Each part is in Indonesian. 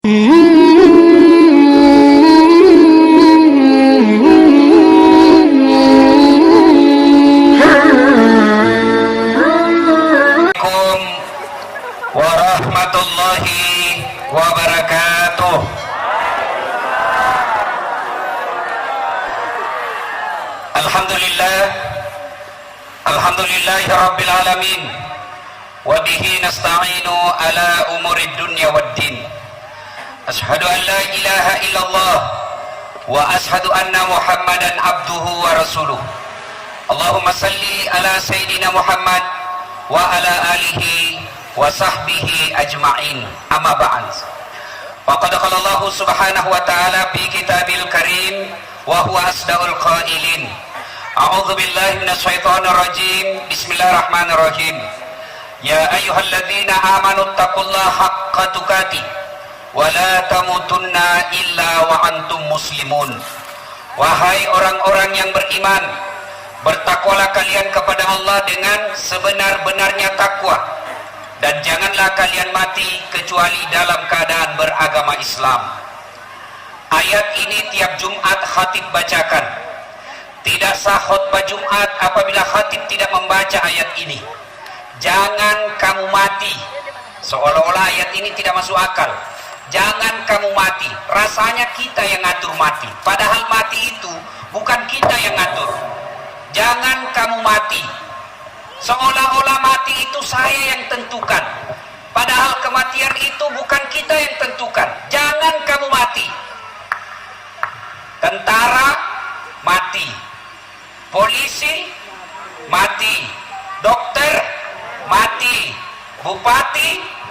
warahmatullahi wabarakatuh. Alhamdulillahi rabbil alamin, wa bihi nasta'inu ala umurid dunya waddin. Ashhadu an la ilaha illallah wa ashhadu anna Muhammadan abduhu wa rasuluh. Allahumma salli ala sayyidina Muhammad wa ala alihi wa sahbihi ajma'in. Amma ba'd. Faqad qala Allah subhanahu wa ta'ala fi kitabil karim wa huwa asdaqul qailin. A'udzu billahi minasyaitonir rajim. Bismillahirrahmanirrahim. Ya ayyuhalladzina amanu taqullaha haqqa tuqatih wa la tamutunna illa wa antum muslimun. Wahai orang-orang yang beriman, bertakwalah kalian kepada Allah dengan sebenar-benarnya takwa, dan janganlah kalian mati kecuali dalam keadaan beragama Islam. Ayat ini tiap Jumat khatib bacakan. Tidak sah khutbah Jumat apabila khatib tidak membaca ayat ini. Jangan kamu mati. Seolah-olah ayat ini tidak masuk akal. Jangan kamu mati. Rasanya kita yang ngatur mati, padahal mati itu bukan kita yang ngatur. Jangan kamu mati. Seolah-olah mati itu saya yang tentukan, padahal kematian itu bukan kita yang tentukan. Jangan kamu mati. Tentara mati, polisi mati, dokter mati, bupati,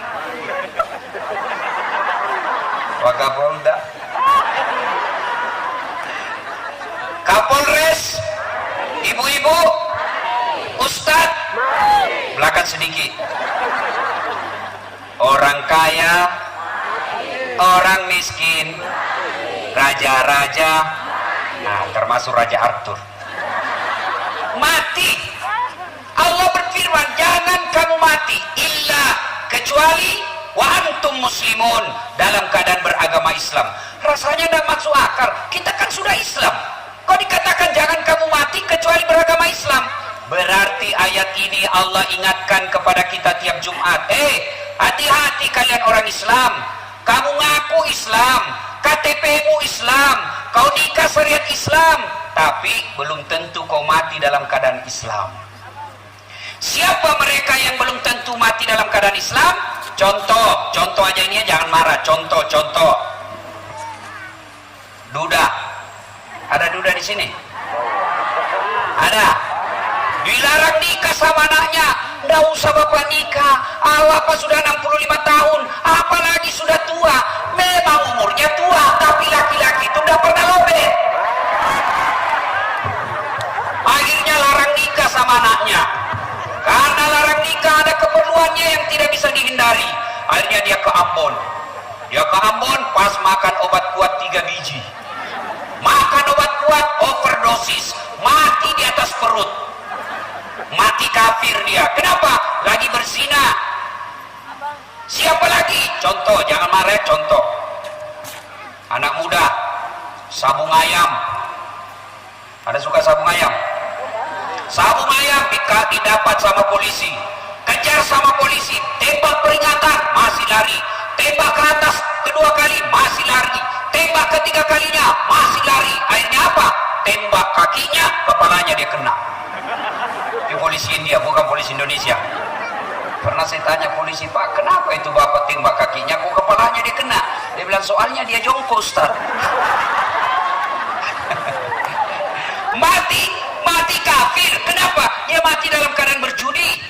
Wakapolda, Kapolres, ibu-ibu, ustadz, belakang sedikit, orang kaya, orang miskin, raja-raja, nah termasuk Raja Arthur, mati. Allah berfirman, jangan kamu mati illa kecuali wa antum muslimun, dalam keadaan beragama Islam. Rasanya tidak masuk akal, kita kan sudah Islam, kok dikatakan jangan kamu mati kecuali beragama Islam? Berarti ayat ini Allah ingatkan kepada kita tiap Jumat, hati-hati kalian orang Islam. Kamu ngaku Islam, KTP-mu Islam, kau nikah syariat Islam, tapi belum tentu kau mati dalam keadaan Islam. Siapa mereka yang belum tentu mati dalam keadaan Islam? Contoh aja ini, jangan marah. Contoh. Duda. Ada duda di sini? Ada. Dilarang nikah sama anaknya. Nggak usah bapak nikah. Allah apa sudah 65 tahun, apalagi sudah tua. Memang umurnya tua, tapi laki-laki itu nggak pernah lobet. Akhirnya larang nikah sama anaknya. Karena larang nikah ada keperluannya yang tidak bisa dihindari. Akhirnya dia ke Ambon. Pas makan obat kuat 3 biji. Makan obat kuat, overdosis, mati di atas perut. Mati kafir dia. Kenapa? Lagi berzina. Siapa lagi? Contoh, jangan marah, contoh. Anak muda, sabung ayam. Ada suka sabung ayam? Sabung ayam didapat sama polisi, kejar sama polisi, tembak peringatan, masih lari, tembak ke atas kedua kali, masih lari, tembak ketiga kalinya, masih lari. Akhirnya apa? Tembak kakinya, kepalanya dia kena. Di polisi India, bukan polisi Indonesia. Pernah saya tanya polisi, Pak, kenapa itu bapak tembak kakinya, kok kepalanya dia kena? Dia bilang, soalnya dia jongkok, Ustaz. Mati kafir. Kenapa? Dia mati dalam keadaan berjudi.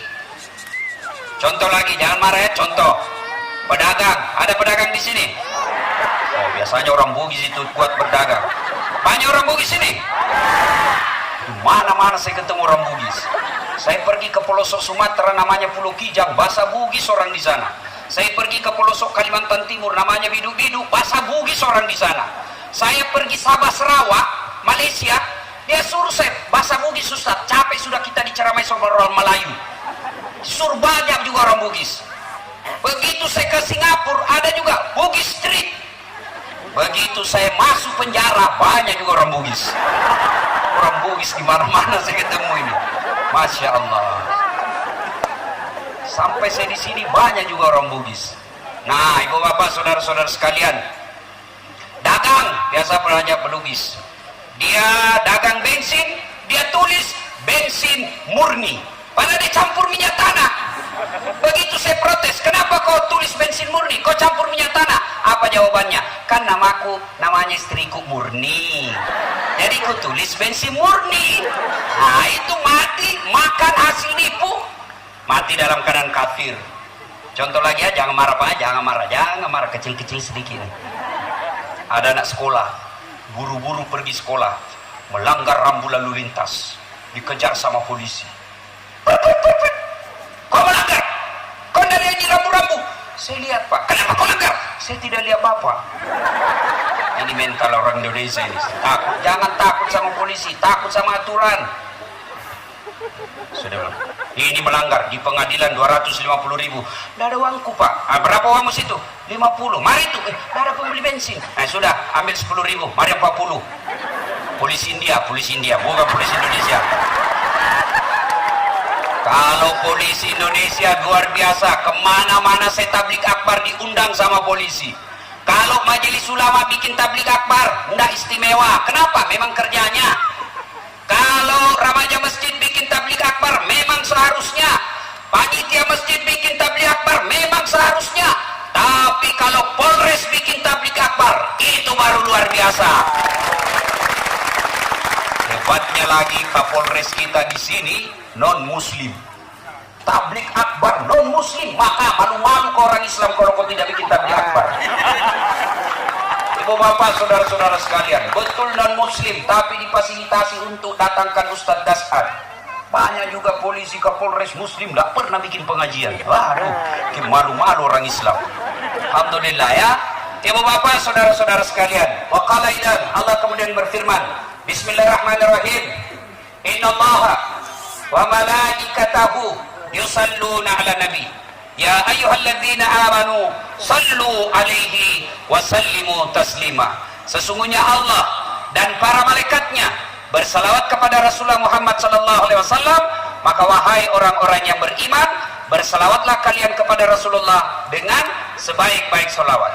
Contoh lagi, jangan marah ya, contoh. Pedagang, ada pedagang di sini? Oh, biasanya orang Bugis itu kuat berdagang. Banyak orang Bugis sini? Mana-mana saya ketemu orang Bugis. Saya pergi ke pelosok Sumatera, namanya Pulau Kijang, bahasa Bugis orang di sana. Saya pergi ke pelosok Kalimantan Timur, namanya Bidu-Bidu, bahasa Bugis orang di sana. Saya pergi Sabah Sarawak, Malaysia, dia suruh saya bahasa Bugis, Ustaz. Capek sudah kita diceramai sama orang Melayu. Suruh banyak juga orang Bugis. Begitu saya ke Singapura, ada juga Bugis Street. waktu saya masuk penjara banyak juga orang Bugis. Orang Bugis di mana-mana saya ketemu ini. Masya Allah. Sampai saya di sini banyak juga orang Bugis. Nah, ibu bapak, saudara-saudara sekalian, dagang biasa belanja pelukis. Dia dagang bensin, dia tulis bensin murni, padahal dia campur minyak tanah. Begitu saya protes, kenapa kau tulis bensin murni, kau campur minyak tanah? Apa jawabannya? Kan namaku, namanya istriku Murni, jadi ku tulis bensin murni. Nah, itu mati makan hasil nipu, mati dalam keadaan kafir. Contoh lagi ya, jangan marah Pak, jangan marah, kecil-kecil sedikit. Ada anak sekolah, buru-buru pergi sekolah, melanggar rambu lalu lintas, dikejar sama polisi. Kau melanggar, kau dari ini rambu-rambu. Saya lihat Pak, kenapa kau langgar? Saya tidak lihat Bapak. Ini mental orang Indonesia ini. Takut, jangan takut sama polisi, takut sama aturan. Sudah bilang, ini melanggar di pengadilan 250.000. Tidak ada uangku Pak. Berapa uangmu situ? 50. Mari itu, tidak ada pembeli bensin. Nah sudah, ambil 10.000. Mari 40. Polisi India, bukan polisi Indonesia. Kalau polisi Indonesia luar biasa, kemana-mana saya tablik akbar diundang sama polisi. Kalau majelis ulama bikin tablik akbar, tidak istimewa. Kenapa? Memang kerjanya. Kalau remaja masjid bikin tablik akbar, memang seharusnya. Panitia masjid bikin tablik akbar, memang seharusnya. Tapi kalau Polres bikin tablik akbar, itu baru luar biasa. Hebatnya lagi Kapolres kita di sini non Muslim. Tablik akbar non Muslim, maka malu-malu ke orang Islam kalau kau tidak bikin tablik akbar. Ibu bapak, saudara-saudara sekalian, betul non Muslim, tapi difasilitasi untuk datangkan Ustadz Dasar. Banyak juga polisi Kapolres Muslim tidak pernah bikin pengajian. Waduh, malu-malu orang Islam. Alhamdulillah ya. Ibu bapak, saudara-saudara sekalian, wa qala idan, Allah kemudian berfirman, Bismillahirrahmanirrahim. Innallaha wa malaikatahu yusalluna ala nabi. Ya ayyuhalladzina amanu sallu alaihi wa sallimu taslima. Sesungguhnya Allah dan para malaikatnya bersalawat kepada Rasulullah Muhammad sallallahu alaihi wasallam, maka wahai orang-orang yang beriman, bersalawatlah kalian kepada Rasulullah dengan sebaik-baik salawat.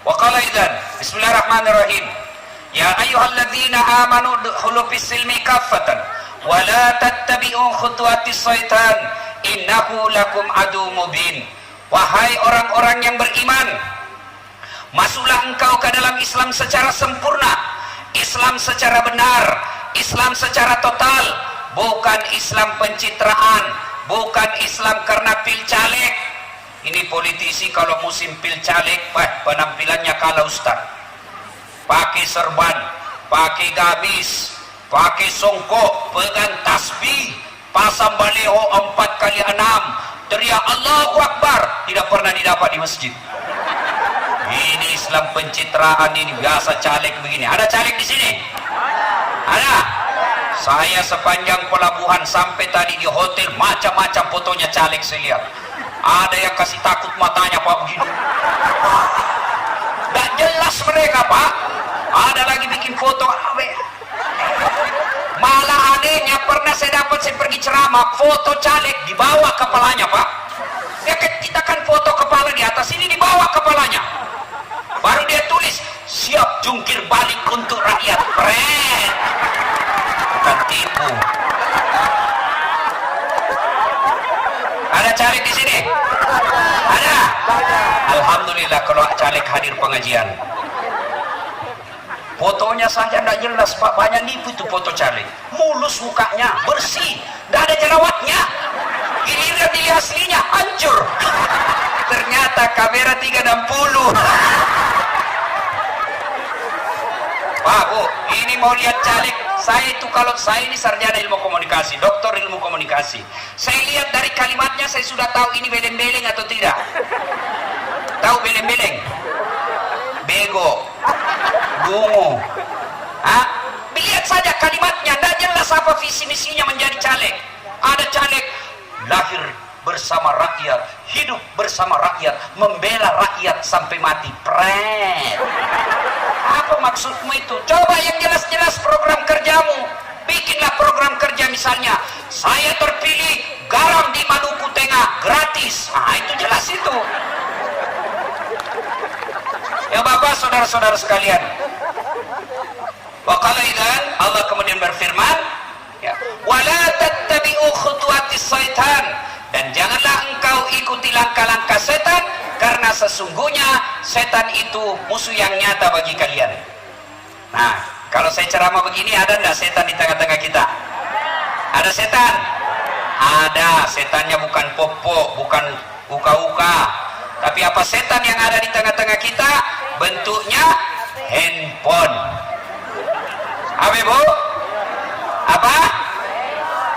Wa qala idzan, bismillahirrahmanirrahim. Ya ayyuhalladzina amanu dukhulu fis silmi kaffatan wa la tattabi'u khutuwatis syaitan innahu lakum adu mubin. Wahai orang-orang yang beriman, masuklah engkau ke dalam Islam secara sempurna, Islam secara benar, Islam secara total, bukan Islam pencitraan, bukan Islam karena pil caleg. Ini politisi kalau musim pil caleg, penampilannya kalah ustaz, pakai serban, pakai gamis, pakai songkok, pegang tasbih, pasang baliho 4x6, teriak Allahu Akbar, tidak pernah didapat di masjid. Ini Islam pencitraan, ini biasa caleg begini. Ada caleg di sini? Ada. Saya sepanjang pelabuhan sampai tadi di hotel, macam-macam fotonya caleg saya lihat. Ada yang kasih takut matanya Pak begini. Gak jelas mereka Pak. Ada lagi bikin foto. Malah adanya pernah saya dapat, saya pergi ceramah, foto caleg di bawah kepalanya Pak. Ya kita kan foto kepala di atas, ini di bawah kepalanya. Baru dia tulis siap jungkir balik untuk rakyat. Keren. Bukan tipu. Ada caleg di sini? Ada. Alhamdulillah kalau caleg hadir pengajian. Fotonya saja tidak jelas Pak, banyak nipu itu foto caleg. Mulus mukanya, bersih, tidak ada jerawatnya. Giliran dilihat aslinya hancur. Ternyata kamera 360. Pak Bu, ini mau lihat caleg. Saya itu kalau saya ini sarjana ilmu komunikasi, doktor ilmu komunikasi. Saya lihat dari kalimatnya saya sudah tahu ini beleng-beleng atau tidak. Tahu beleng-beleng? Bego, dungu. Lihat saja kalimatnya, tidak jelas apa visi misinya menjadi caleg. Ada caleg lahir bersama rakyat, hidup bersama rakyat, membela rakyat sampai mati. Pret. Apa maksudmu itu? Coba yang jelas-jelas program kerjamu. Bikinlah program kerja, misalnya saya terpilih garam di Maluku Tengah gratis. Nah, itu jelas itu. Ya Bapak, saudara-saudara sekalian, waqala idzan, Allah kemudian berfirman, ya, wala tattabi'u khutuwatis syaitan, dan janganlah engkau ikuti langkah-langkah setan, karena sesungguhnya setan itu musuh yang nyata bagi kalian. Nah, kalau saya ceramah begini, ada enggak setan di tengah-tengah kita? Ada setan? Ada. Setannya bukan popok, bukan uka-uka, tapi apa setan yang ada di tengah-tengah kita? Bentuknya handphone. Apa Bu? Apa?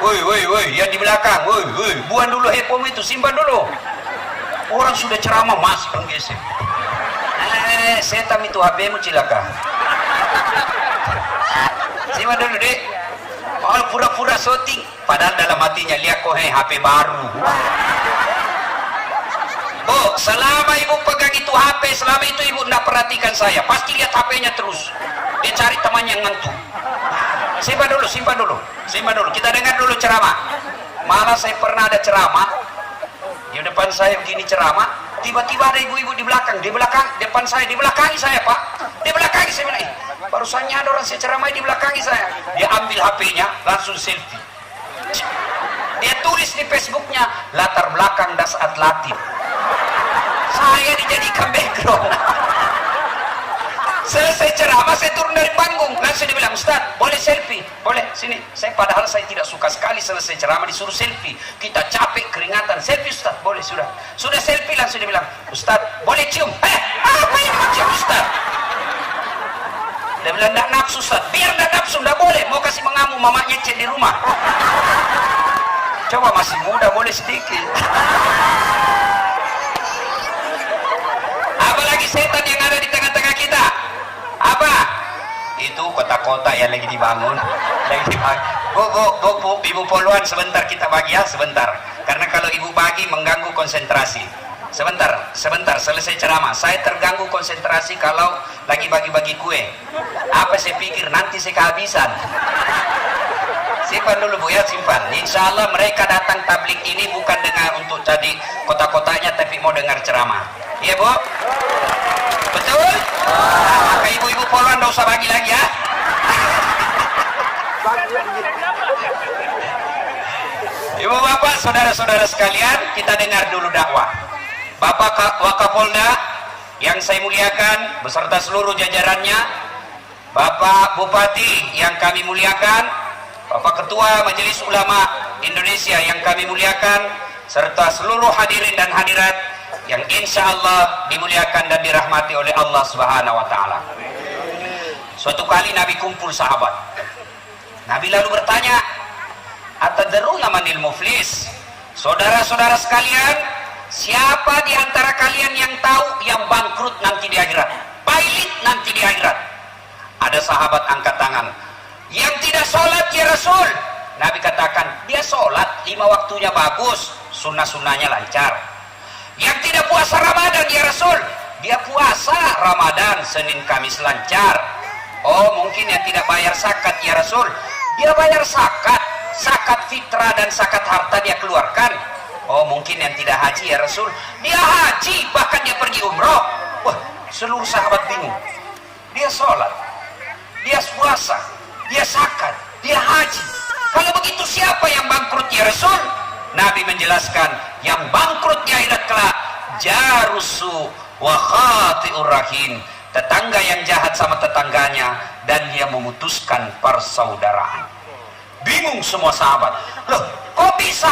Woi, yang di belakang, woi, buang dulu handphone itu, simpan dulu. Orang sudah ceramah masih penggesek. Setan itu HP-mu cilaka. Simpan dulu dek. Oh, pura-pura shooting, padahal dalam hatinya lihat kok HP baru. Bu, selama ibu pegang itu HP, selama itu ibu tidak perhatikan saya, pasti lihat HP-nya terus. Dia cari teman yang ngantuk. Simpan dulu. Kita dengar dulu ceramah. Malah saya pernah ada ceramah di depan saya begini ceramah, tiba-tiba ada ibu-ibu di belakang, depan saya, di belakangi saya Pak, di belakangi saya bilang, barusan ada orang saya ceramah di belakangi saya. Dia ambil HP-nya, langsung selfie. Dia tulis di Facebooknya, latar belakang Dasat Latif. Saya dijadikan background. Selesai ceramah, saya turun dari panggung, langsung dia bilang, Ustaz, boleh selfie? Boleh, sini. Saya tidak suka sekali selesai ceramah disuruh selfie. Kita capek, keringatan. Selfie Ustaz, boleh, sudah selfie, langsung dia bilang, Ustaz, boleh cium? Apa yang mau cium Ustaz? Dia bilang, enggak nafsu Ustaz. Biar enggak nafsu, enggak boleh. Mau kasih mengamu, mamanya cek di rumah. Coba masih muda, boleh sedikit. Apalagi setan yang ada di tengah-tengah kita. Apa? Itu kota-kota yang lagi dibangun. Bu, ibu poluan sebentar kita bagi ya, sebentar. Karena kalau ibu bagi mengganggu konsentrasi. Sebentar, selesai ceramah. Saya terganggu konsentrasi kalau lagi bagi-bagi kue. Apa saya pikir nanti saya kehabisan. Simpan dulu Bu ya, simpan. Insya Allah mereka datang tablik ini bukan dengan untuk jadi kota-kotanya, tapi mau dengar ceramah. Iya Bu? Betul? Nah, maka ibu-ibu poluan tidak usah bagi lagi ya. Ibu bapak, saudara-saudara sekalian, kita dengar dulu dakwah. Bapak Wakapolda yang saya muliakan beserta seluruh jajarannya, Bapak Bupati yang kami muliakan, Bapak Ketua Majelis Ulama Indonesia yang kami muliakan, serta seluruh hadirin dan hadirat yang insya Allah dimuliakan dan dirahmati oleh Allah Subhanahu wa Ta'ala. Suatu kali Nabi kumpul sahabat. Nabi lalu bertanya, atadruna manil muflis? Saudara-saudara sekalian, siapa di antara kalian yang tahu yang bangkrut nanti di akhirat, pailit nanti di akhirat? Ada sahabat angkat tangan. Yang tidak sholat ya Rasul. Nabi katakan, dia sholat 5 waktunya bagus, sunnah-sunnahnya lancar. Yang tidak puasa Ramadan ya Rasul, dia puasa Ramadan Senin Kamis lancar. Oh, mungkin yang tidak bayar zakat ya Rasul, dia bayar zakat fitrah dan zakat harta dia keluarkan. Oh, mungkin yang tidak haji ya Rasul, dia haji, bahkan dia pergi umroh. Wah, seluruh sahabat bingung. Dia sholat, dia puasa, dia zakat, dia haji. Kalau begitu siapa yang bangkrut ya Rasul? Nabi menjelaskan, yang bangkrut di akhirat kelak jarusu wa khati'ur rahim, tetangga yang jahat sama tetangganya dan dia memutuskan persaudaraan. Bingung semua sahabat. Loh, kok bisa?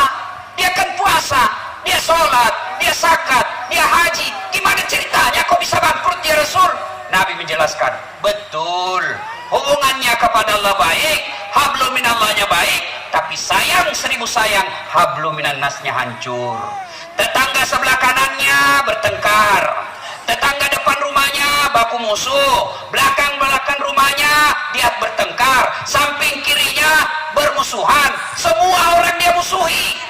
Dia kan puasa, dia sholat, dia zakat, dia haji. Gimana ceritanya kok bisa bangkrut ya Rasul? Nabi menjelaskan, betul, hubungannya kepada Allah baik, hablum minallahnya baik, tapi sayang 1000 sayang, hablum minan nasnya hancur. Tetangga sebelah kanannya bertengkar, tetangga depan rumahnya baku musuh, belakang rumahnya dia bertengkar, samping kirinya bermusuhan, semua orang dia musuhi.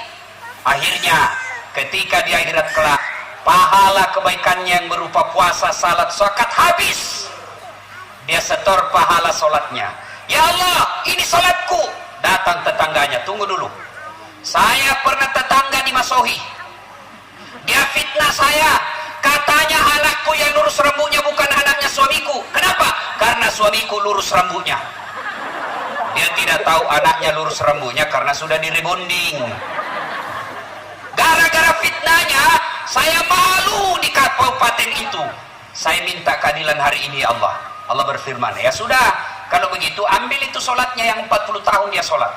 Akhirnya ketika di akhirat kelak, pahala kebaikannya yang berupa puasa, salat, zakat habis. dia setor pahala sholatnya. Ya Allah, ini sholatku. Datang tetangganya, tunggu dulu, saya pernah tetangga di Masohi, dia fitnah saya, katanya anakku yang lurus rambutnya bukan anaknya suamiku. Kenapa? Karena suamiku lurus rambutnya. Dia tidak tahu anaknya lurus rambutnya karena sudah direbonding. Gara-gara fitnahnya saya malu di kabupaten itu. Saya minta keadilan hari ini ya Allah. Allah berfirman, ya sudah, kalau begitu ambil itu sholatnya yang 40 tahun dia sholat.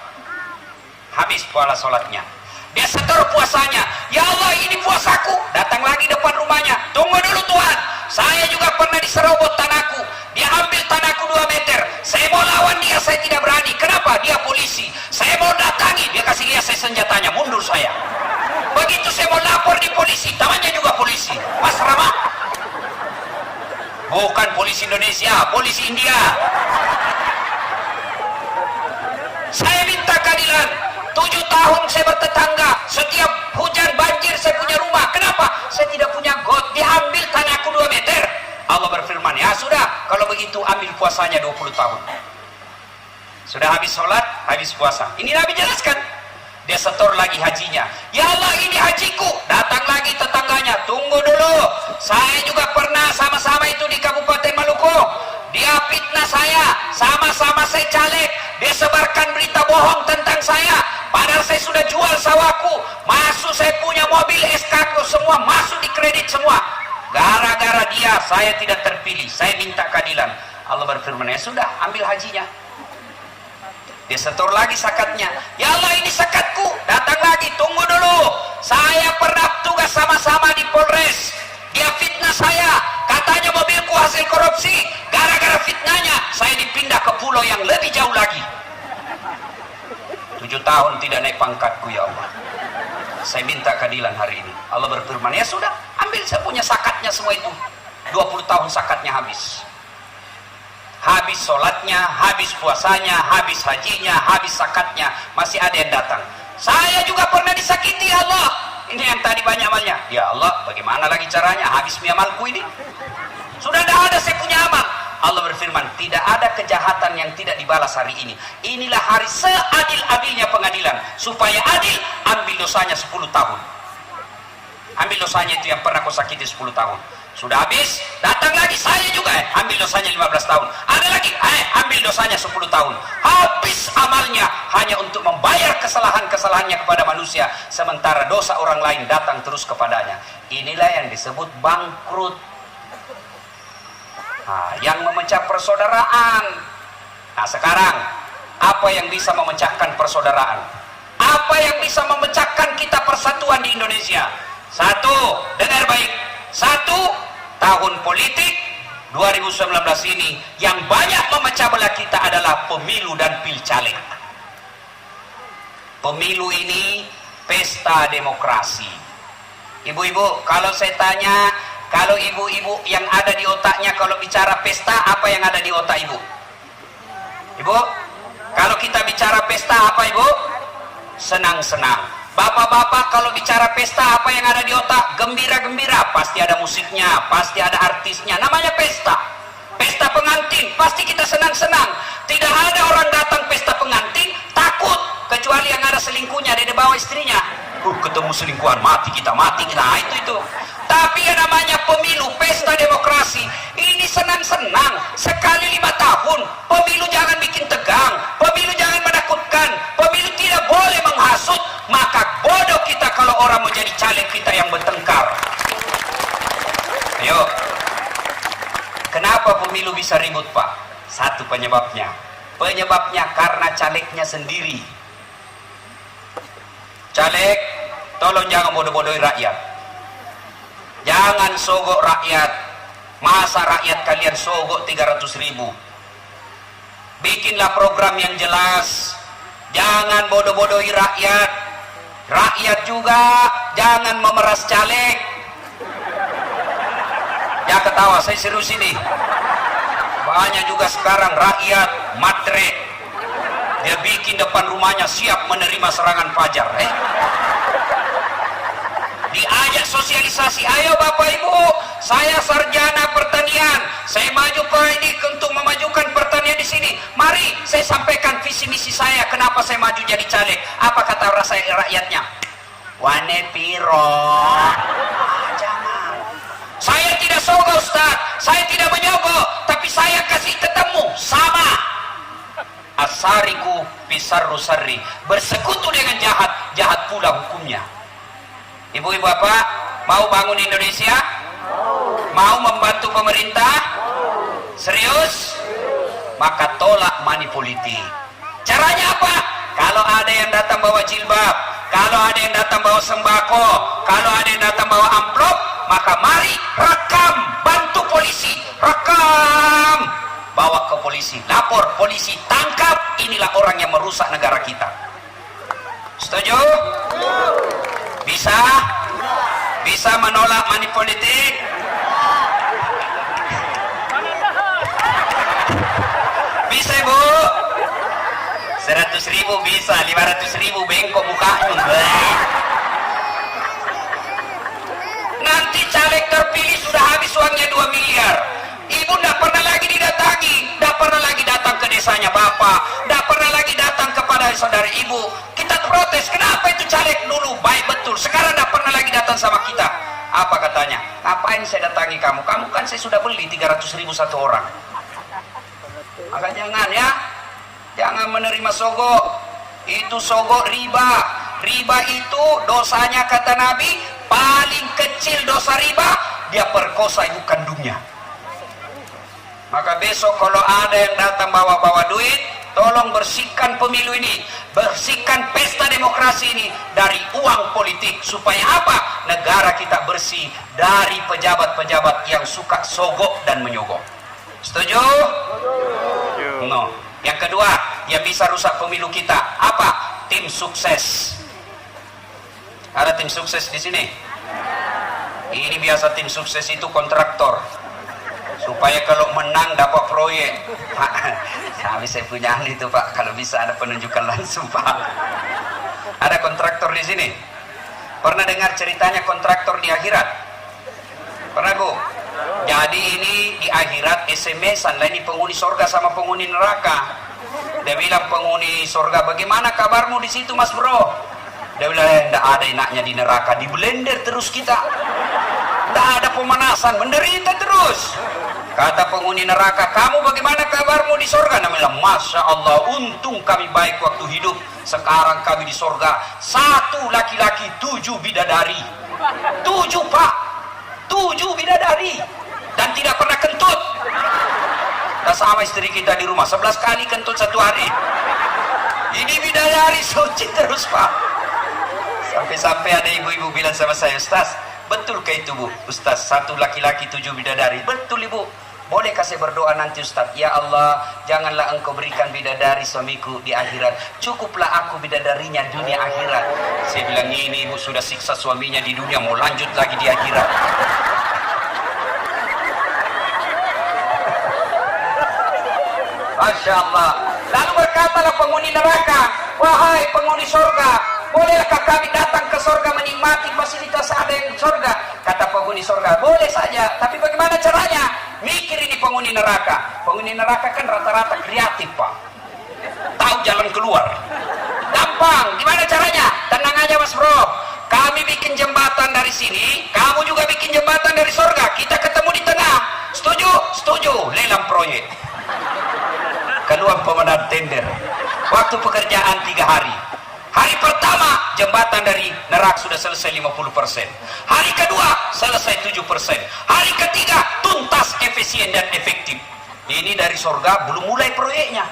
Habis puasa sholatnya, dia setor puasanya. Ya Allah, ini puasaku. Datang lagi depan rumahnya, tunggu dulu Tuhan, saya juga pernah diserobot tanahku. Dia ambil tanahku 2 meter. Saya mau lawan dia, saya tidak berani. Kenapa? Dia polisi. Saya mau datangi, dia kasih lihat saya senjatanya, mundur saya. Begitu saya mau lapor di polisi, temannya juga polisi. Mas Rama, bukan polisi Indonesia, polisi India. Saya minta keadilan. 7 tahun saya bertetangga, setiap hujan banjir saya punya rumah. Kenapa? Saya tidak punya got. Diambil tanahku 2 meter. Allah berfirman, ya sudah, kalau begitu ambil puasanya 20 tahun. Sudah habis sholat, habis puasa. Ini Nabi jelaskan. Dia setor lagi hajinya. Ya Allah, ini hajiku. Datang lagi tetangganya, tunggu dulu, saya juga pernah sama-sama itu di Kabupaten Maluku. Dia fitnah saya, sama-sama saya caleg. Dia sebarkan berita bohong tentang saya, padahal saya sudah jual sawahku, masuk saya punya mobil SK semua, masuk di kredit semua. Gara-gara dia saya tidak terpilih. Saya minta keadilan. Allah berfirman, ya sudah, ambil hajinya. Dia setor lagi zakatnya. Ya Allah, ini zakatku. Datang lagi, tunggu dulu, saya pernah tugas sama-sama di Polres. Dia fitnah saya, katanya mobilku hasil korupsi. Gara-gara fitnahnya saya dipindah ke pulau yang lebih jauh lagi. 7 tahun tidak naik pangkatku ya Allah. Saya minta keadilan hari ini. Allah berfirman, ya sudah, ambil, saya punya zakatnya semua itu. 20 tahun zakatnya habis. Habis sholatnya, habis puasanya, habis hajinya, habis zakatnya, masih ada yang datang. Saya juga pernah disakiti ya Allah. Ini yang tadi banyak-banyak. Ya Allah, bagaimana lagi caranya? Habis amalku ini. Sudah tidak ada saya punya amal. Allah berfirman, tidak ada kejahatan yang tidak dibalas hari ini. Inilah hari seadil-adilnya pengadilan. Supaya adil, ambil dosanya 10 tahun. Ambil dosanya itu yang pernah kau sakiti 10 tahun. Sudah habis, datang lagi saya juga, ambil dosanya 15 tahun. Ada lagi, ambil dosanya 10 tahun. Habis amalnya hanya untuk membayar kesalahan-kesalahannya kepada manusia, sementara dosa orang lain datang terus kepadanya. Inilah yang disebut bangkrut. Nah, yang memecah persaudaraan. Nah, sekarang apa yang bisa memecahkan persaudaraan? Apa yang bisa memecahkan kita persatuan di Indonesia? Satu, dengar baik. Satu, tahun politik 2019 ini yang banyak memecah belah kita adalah pemilu dan pilcaleg. Pemilu ini pesta demokrasi. Ibu-ibu, kalau saya tanya, kalau ibu-ibu yang ada di otaknya kalau bicara pesta, apa yang ada di otak ibu? Ibu, kalau kita bicara pesta apa ibu? Senang-senang. Bapak-bapak kalau bicara pesta apa yang ada di otak? Gembira-gembira. Pasti ada musiknya, pasti ada artisnya, namanya pesta. Pesta pengantin, pasti kita senang-senang. Tidak ada orang datang pesta pengantin takut, kecuali yang ada selingkuhnya di bawah istrinya. Ketemu selingkuhan, mati kita. Nah itu. Tapi yang namanya pemilu, pesta demokrasi, ini senang-senang. Sekali 5 tahun. Pemilu jangan bikin tegang, pemilu jangan menakutkan, pemilu tidak boleh menghasut. Maka bodoh kita kalau orang menjadi caleg kita yang bertengkar. Ayo, kenapa pemilu bisa ribut Pak? Satu penyebabnya karena calegnya sendiri. Caleg, tolong jangan bodoh-bodohi rakyat. Jangan sogok rakyat. Masa rakyat kalian sogok 300.000? Bikinlah program yang jelas. Jangan bodoh-bodohi rakyat. Rakyat juga jangan memeras caleg. Ya ketawa, saya serius ini. Banyak juga sekarang rakyat matre. Dia bikin depan rumahnya siap menerima serangan fajar. Diajak sosialisasi, ayo Bapak Ibu, saya sarjana pertanian, saya maju ke ini untuk memajukan di sini. Mari saya sampaikan visi misi saya, kenapa saya maju jadi caleg. Apa kata rakyatnya? Wane piro. Jangan. Saya tidak sogok Ustaz, saya tidak menyogok, tapi saya kasih ketemu sama. Asariku pisarru sarri, bersekutu dengan jahat, jahat pula hukumnya. Ibu-ibu bapak, mau bangun Indonesia? Mau membantu pemerintah? Serius? Maka tolak money politik. Caranya apa? Kalau ada yang datang bawa jilbab, kalau ada yang datang bawa sembako, kalau ada yang datang bawa amplop, maka mari rekam, bantu polisi, rekam, bawa ke polisi, lapor polisi, tangkap. Inilah orang yang merusak negara kita. Setuju? Bisa? Bisa menolak money politik? Bisa Bu? 100.000 bisa, 500.000 bengkok mukanya. Nanti caleg terpilih sudah habis uangnya 2 miliar. Ibu tidak pernah lagi didatangi, tidak pernah lagi datang ke desanya bapak, tidak pernah lagi datang kepada saudara ibu. Kita protes, kenapa itu caleg dulu baik betul, sekarang tidak pernah lagi datang sama kita. Apa katanya? Ngapain saya datangi kamu? Kamu kan saya sudah beli 300.000 satu orang. Maka jangan ya, jangan menerima sogok. Itu sogok riba. Riba itu dosanya kata Nabi, paling kecil dosa riba, dia perkosa ibu kandungnya. Maka besok kalau ada yang datang bawa-bawa duit, tolong bersihkan pemilu ini, bersihkan pesta demokrasi ini dari uang politik. Supaya apa? Negara kita bersih dari pejabat-pejabat yang suka sogok dan menyogok. Setuju? No. Yang kedua, yang bisa rusak pemilu kita apa? Tim sukses. Ada tim sukses di sini? Ini biasa tim sukses itu kontraktor. Supaya kalau menang dapat proyek. Pak, habis saya punya itu Pak, kalau bisa ada penunjukan langsung Pak. Ada kontraktor di sini? Pernah dengar ceritanya kontraktor di akhirat? Pernah Bu? Jadi ini di akhirat SMS-an lah, ini penghuni surga sama penghuni neraka. Dia bilang penghuni surga, bagaimana kabarmu di situ Mas Bro? Dia bilang tidak ada enaknya di neraka, di blender terus kita. Tidak ada pemanasan, menderita terus. Kata penghuni neraka, kamu bagaimana kabarmu di surga? Dia bilang, Masya Allah, untung kami baik waktu hidup. Sekarang kami di surga, 1 laki-laki 7 bidadari. 7 Pak, 7 bidadari. Dan tidak pernah kentut. Dan sama istri kita di rumah 11 kali kentut 1 hari. Ini bidadari suci terus Pak. Sampai-sampai ada ibu-ibu bilang sama saya, Ustaz, betulkah itu Bu? Ustaz, 1 laki-laki 7 bidadari. Betul Ibu. Boleh kasih berdoa nanti Ustaz? Ya Allah, janganlah engkau berikan bidadari suamiku di akhirat, cukuplah aku bidadarinya dunia akhirat. Saya bilang, ini Ibu sudah siksa suaminya di dunia, mau lanjut lagi di akhirat. Masya Allah. Lalu berkatalah penghuni neraka, wahai penghuni surga, bolehkah kami datang ke surga menikmati fasilitas ada yang di surga? Kata penghuni surga, boleh saja, tapi bagaimana caranya? Mikir ini penghuni neraka. Penghuni neraka kan rata-rata kreatif Pak, tahu jalan keluar, gampang. Gimana caranya? Tenang aja Mas Bro, kami bikin jembatan dari sini, kamu juga bikin jembatan dari surga, kita ketemu di tengah. Setuju? Setuju. Lelang proyek, keluar pemenang tender. Waktu pekerjaan 3 hari. Hari pertama jembatan dari neraka sudah selesai 50%. Hari kedua selesai 7%. Hari ketiga tuntas, efisien dan efektif. Ini dari surga belum mulai proyeknya.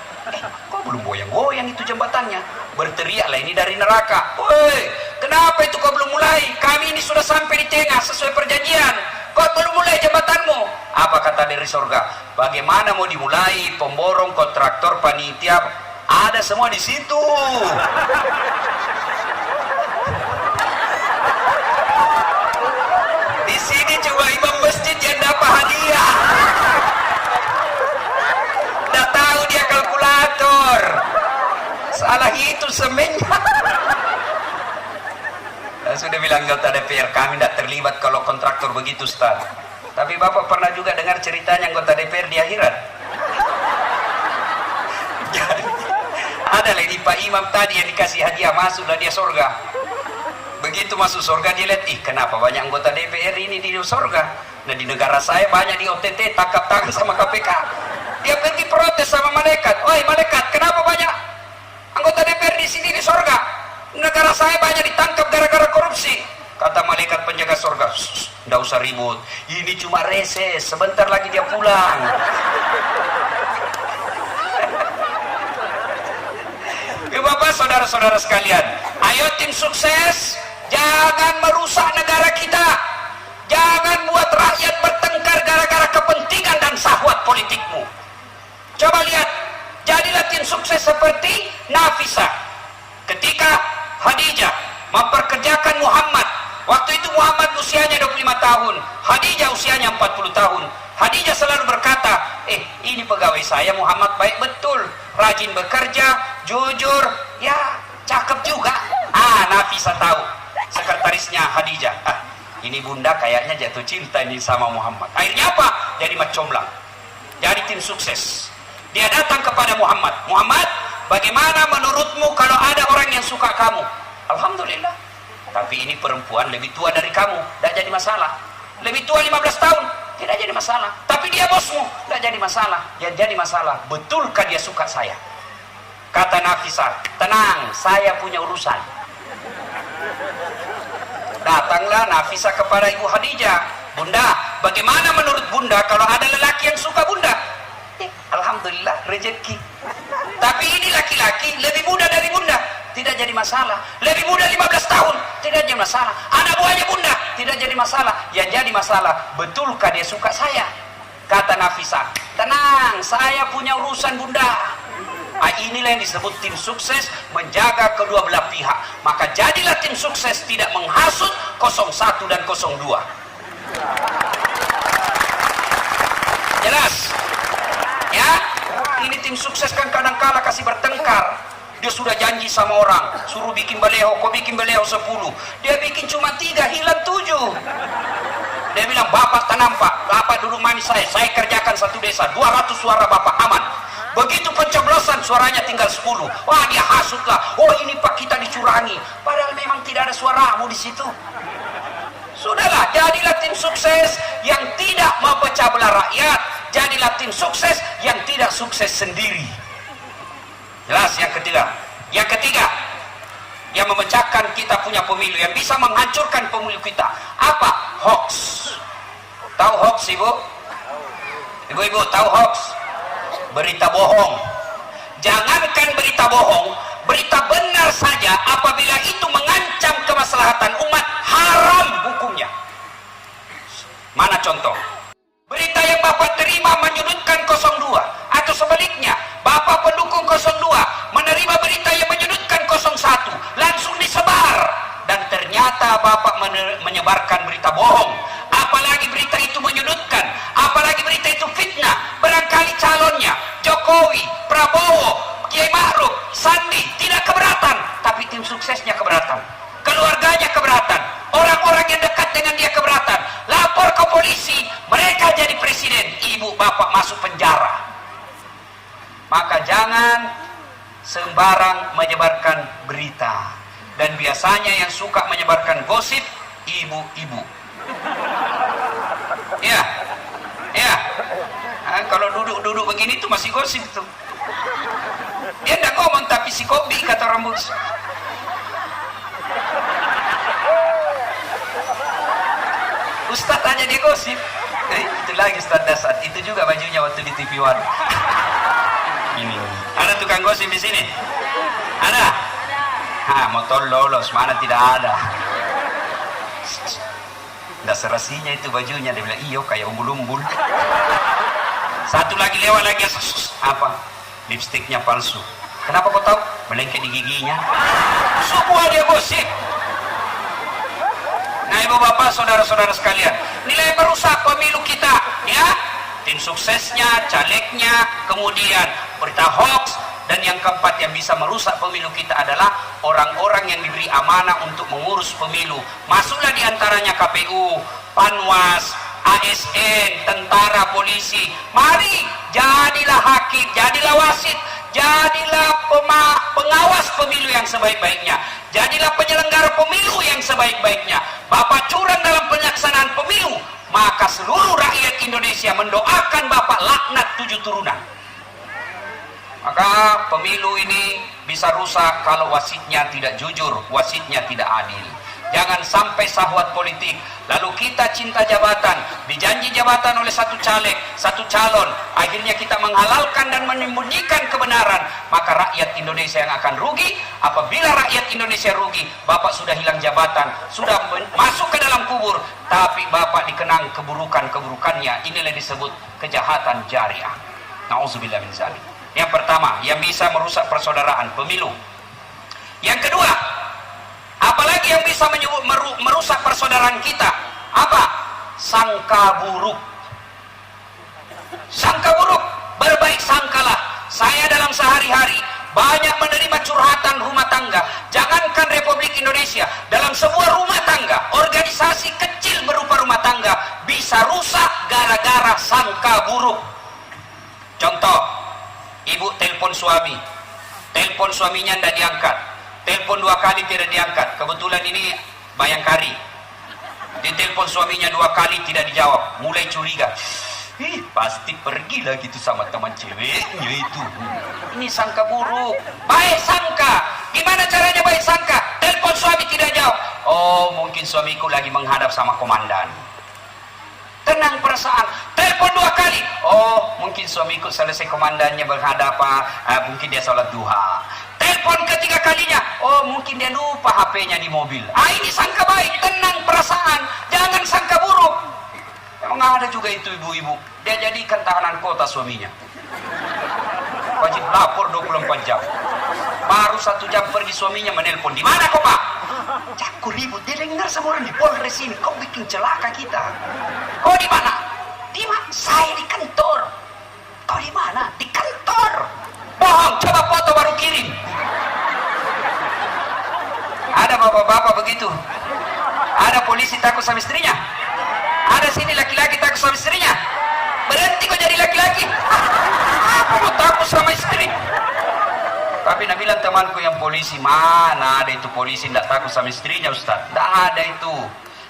Kok belum goyang-goyang itu jembatannya? Berteriaklah ini dari neraka. Woi, kenapa itu kau belum mulai? Kami ini sudah sampai di tengah sesuai perjanjian. Kau belum mulai jembatanmu. Apa kata dari surga? Bagaimana mau dimulai? Pemborong, kontraktor, panitia, ada semua di situ. Di sini cuma imam masjid yang dapat hadiah. Udah tahu dia kalkulator. Salah itu semennya. Dan sudah bilang anggota DPR, kami tidak terlibat kalau kontraktor begitu Ustaz. Tapi Bapak pernah juga dengar ceritanya anggota DPR di akhirat? Ada lagi Pak Imam tadi yang dikasih hadiah masuklah dia surga. Begitu masuk surga dia lihat, ih kenapa banyak anggota DPR ini di surga. Nah di negara saya banyak di OTT tangkap tangan sama KPK. Dia pergi protes sama malaikat. Oi malaikat, kenapa banyak anggota DPR di sini di surga? Negara saya banyak ditangkap gara-gara korupsi. Kata malaikat penjaga surga, nggak usah ribut. Ini cuma reses, sebentar lagi dia pulang. Ya Bapak, saudara-saudara sekalian, ayo tim sukses, jangan merusak negara kita. Jangan buat rakyat bertengkar gara-gara kepentingan dan syahwat politikmu. Coba lihat, jadilah tim sukses seperti Nafisa. Ketika Khadijah memperkerjakan Muhammad, waktu itu Muhammad usianya 25 tahun, Khadijah usianya 40 tahun. Khadijah selalu berkata, ini pegawai saya Muhammad baik betul, rajin bekerja, jujur, ya cakep juga. Nafisa tahu, sekretarisnya Khadijah, ini bunda kayaknya jatuh cinta ini sama Muhammad. Akhirnya apa? Jadi macomlang, jadi tim sukses. Dia datang kepada Muhammad, Muhammad, bagaimana menurutmu kalau ada orang yang suka kamu? Alhamdulillah, tapi ini perempuan lebih tua dari kamu, tidak jadi masalah. Lebih tua 15 tahun, tidak jadi masalah. Tapi dia bosmu, tidak jadi masalah. Yang jadi masalah, betulkah dia suka saya? Kata Nafisa, tenang, saya punya urusan. Datanglah Nafisa kepada Ibu Khadijah, Bunda, bagaimana menurut Bunda kalau ada lelaki yang suka Bunda? Alhamdulillah, rezeki. Tapi ini laki-laki lebih muda dari Bunda, tidak jadi masalah. Lebih muda 15 tahun, tidak jadi masalah. Anak buahnya Bunda, tidak jadi masalah. Yang jadi masalah, betulkah dia suka saya? Kata Nafisa, tenang, saya punya urusan Bunda. Inilah yang disebut tim sukses, menjaga kedua belah pihak. Maka jadilah tim sukses, tidak menghasut 01 dan 02. Jelas? Ya, ini tim sukses kan kadang-kala kasih bertengkar. Dia sudah janji sama orang, suruh bikin baleho, kau bikin baleho 10. Dia bikin cuma 3, hilang 7. Dia bilang, bapak tak nampak, bapak duduk manis saya kerjakan satu desa, 200 suara bapak aman. Begitu pencoblosan suaranya tinggal 10. Wah dia hasutlah, oh ini pak kita dicurangi. Padahal memang tidak ada suaramu di situ. Sudahlah, jadilah tim sukses yang tidak memecah belah rakyat. Jadilah tim sukses yang tidak sukses sendiri. Jelas yang ketiga. Yang ketiga, yang memecahkan kita punya pemilu, yang bisa menghancurkan pemilu kita. Apa? Hoax. Tahu hoax ibu? Ibu-ibu tahu hoax? Berita bohong. Jangankan berita bohong, berita benar saja apabila itu mengancam kemaslahatan umat, haram hukumnya. Mana contoh? Berita yang Bapak terima menyudutkan 02, atau sebaliknya, Bapak pendukung 02 menerima berita yang menyudutkan 01, langsung disebar, dan ternyata Bapak menyebarkan berita bohong. Apalagi berita itu menyudutkan, apalagi berita itu fitnah. Barangkali calonnya Jokowi, Prabowo, Kiai Ma'ruf, Sandi tidak keberatan, tapi tim suksesnya keberatan, keluarganya keberatan, orang-orang yang dekat dengan dia keberatan. Lapor ke polisi, mereka jadi presiden, ibu bapak masuk penjara. Maka jangan sembarang menyebarkan berita. Dan biasanya yang suka menyebarkan gosip, ibu-ibu. Ya, ya. Kalau duduk-duduk begini tuh masih gosip tuh. Dia tidak ngomong tapi si kopi kata rambut. Ustadz aja dia gosip. Itu lagi Ustadz Dasar. Itu juga bajunya waktu di TV One. Ini. Ada tukang gosip di sini? Ada? Motor lolos, mana tidak ada. Nggak serasinya itu bajunya. Dia bilang, iyo kayak umbul-umbul. Satu lagi lewat lagi, apa? Lipstiknya palsu. Kenapa kau tahu? Melengket di giginya. Semua dia gosip. Nah ibu bapak, saudara-saudara sekalian, nilai merusak pemilu kita, ya. Tim suksesnya, calegnya, kemudian berita hoax, dan yang keempat yang bisa merusak pemilu kita adalah orang-orang yang diberi amanah untuk mengurus pemilu. Masuklah diantaranya KPU, Panwas, ASN, tentara, polisi. Mari jadilah hakim, jadilah wasit, Jadilah pengawas pemilu yang sebaik-baiknya. Jadilah penyelenggara pemilu yang sebaik-baiknya. Bapak curang dalam pelaksanaan pemilu, maka seluruh rakyat Indonesia mendoakan Bapak laknat 7 turunan. Maka pemilu ini bisa rusak kalau wasitnya tidak jujur, wasitnya tidak adil. Jangan sampai syahwat politik, lalu kita cinta jabatan, dijanji jabatan oleh satu caleg, satu calon, akhirnya kita menghalalkan dan menyembunyikan kebenaran, maka rakyat Indonesia yang akan rugi. Apabila rakyat Indonesia rugi, Bapak sudah hilang jabatan, sudah masuk ke dalam kubur, tapi Bapak dikenang keburukan-keburukannya. Inilah disebut kejahatan jariah. Nauzubillah min dzalik. Yang pertama, yang bisa merusak persaudaraan, pemilu. Yang kedua, apalagi yang bisa merusak persaudaraan kita? Apa? Sangka buruk. Sangka buruk, berbaik sangkalah. Saya dalam sehari-hari banyak menerima curhatan rumah tangga. Jangankan Republik Indonesia, dalam sebuah rumah tangga, organisasi kecil berupa rumah tangga bisa rusak gara-gara sangka buruk. Contoh, ibu telepon suami, telepon suaminya tidak diangkat, telepon 2 kali tidak diangkat. Kebetulan ini Bayangkari, ditelepon suaminya 2 kali tidak dijawab, mulai curiga. Pasti pergi lah gitu sama teman ceweknya itu. Ini sangka buruk. Baik sangka, gimana caranya baik sangka? Telepon suami tidak jawab, oh mungkin suamiku lagi menghadap sama komandan. Tenang perasaan. Telepon 2 kali, oh mungkin suamiku selesai komandannya berhadapan, mungkin dia sholat duha. Telepon ketiga kalinya, oh mungkin dia lupa HP-nya di mobil. Ini sangka baik. Tenang perasaan, jangan sangka buruk. Memang ada juga itu ibu-ibu, dia jadikan tahanan kota suaminya, wajib lapor 24 jam. Baru 1 jam pergi suaminya menelpon, di mana kau Pak? Jago ribut, dia dengar sama orang di Polres ini, kau bikin celaka kita. Kau di mana? Di mana? Saya di kantor. Kau di mana? Di kantor. Bohong, coba foto baru kirim. Ada bapak-bapak begitu. Ada polisi takut sama istrinya. Ada sini laki-laki takut sama istrinya. Berhenti kau jadi laki-laki. Apa mau takut sama istri? Tapi nak bilang temanku yang polisi, mana ada itu polisi tidak takut sama istrinya Ustaz? Tidak ada itu.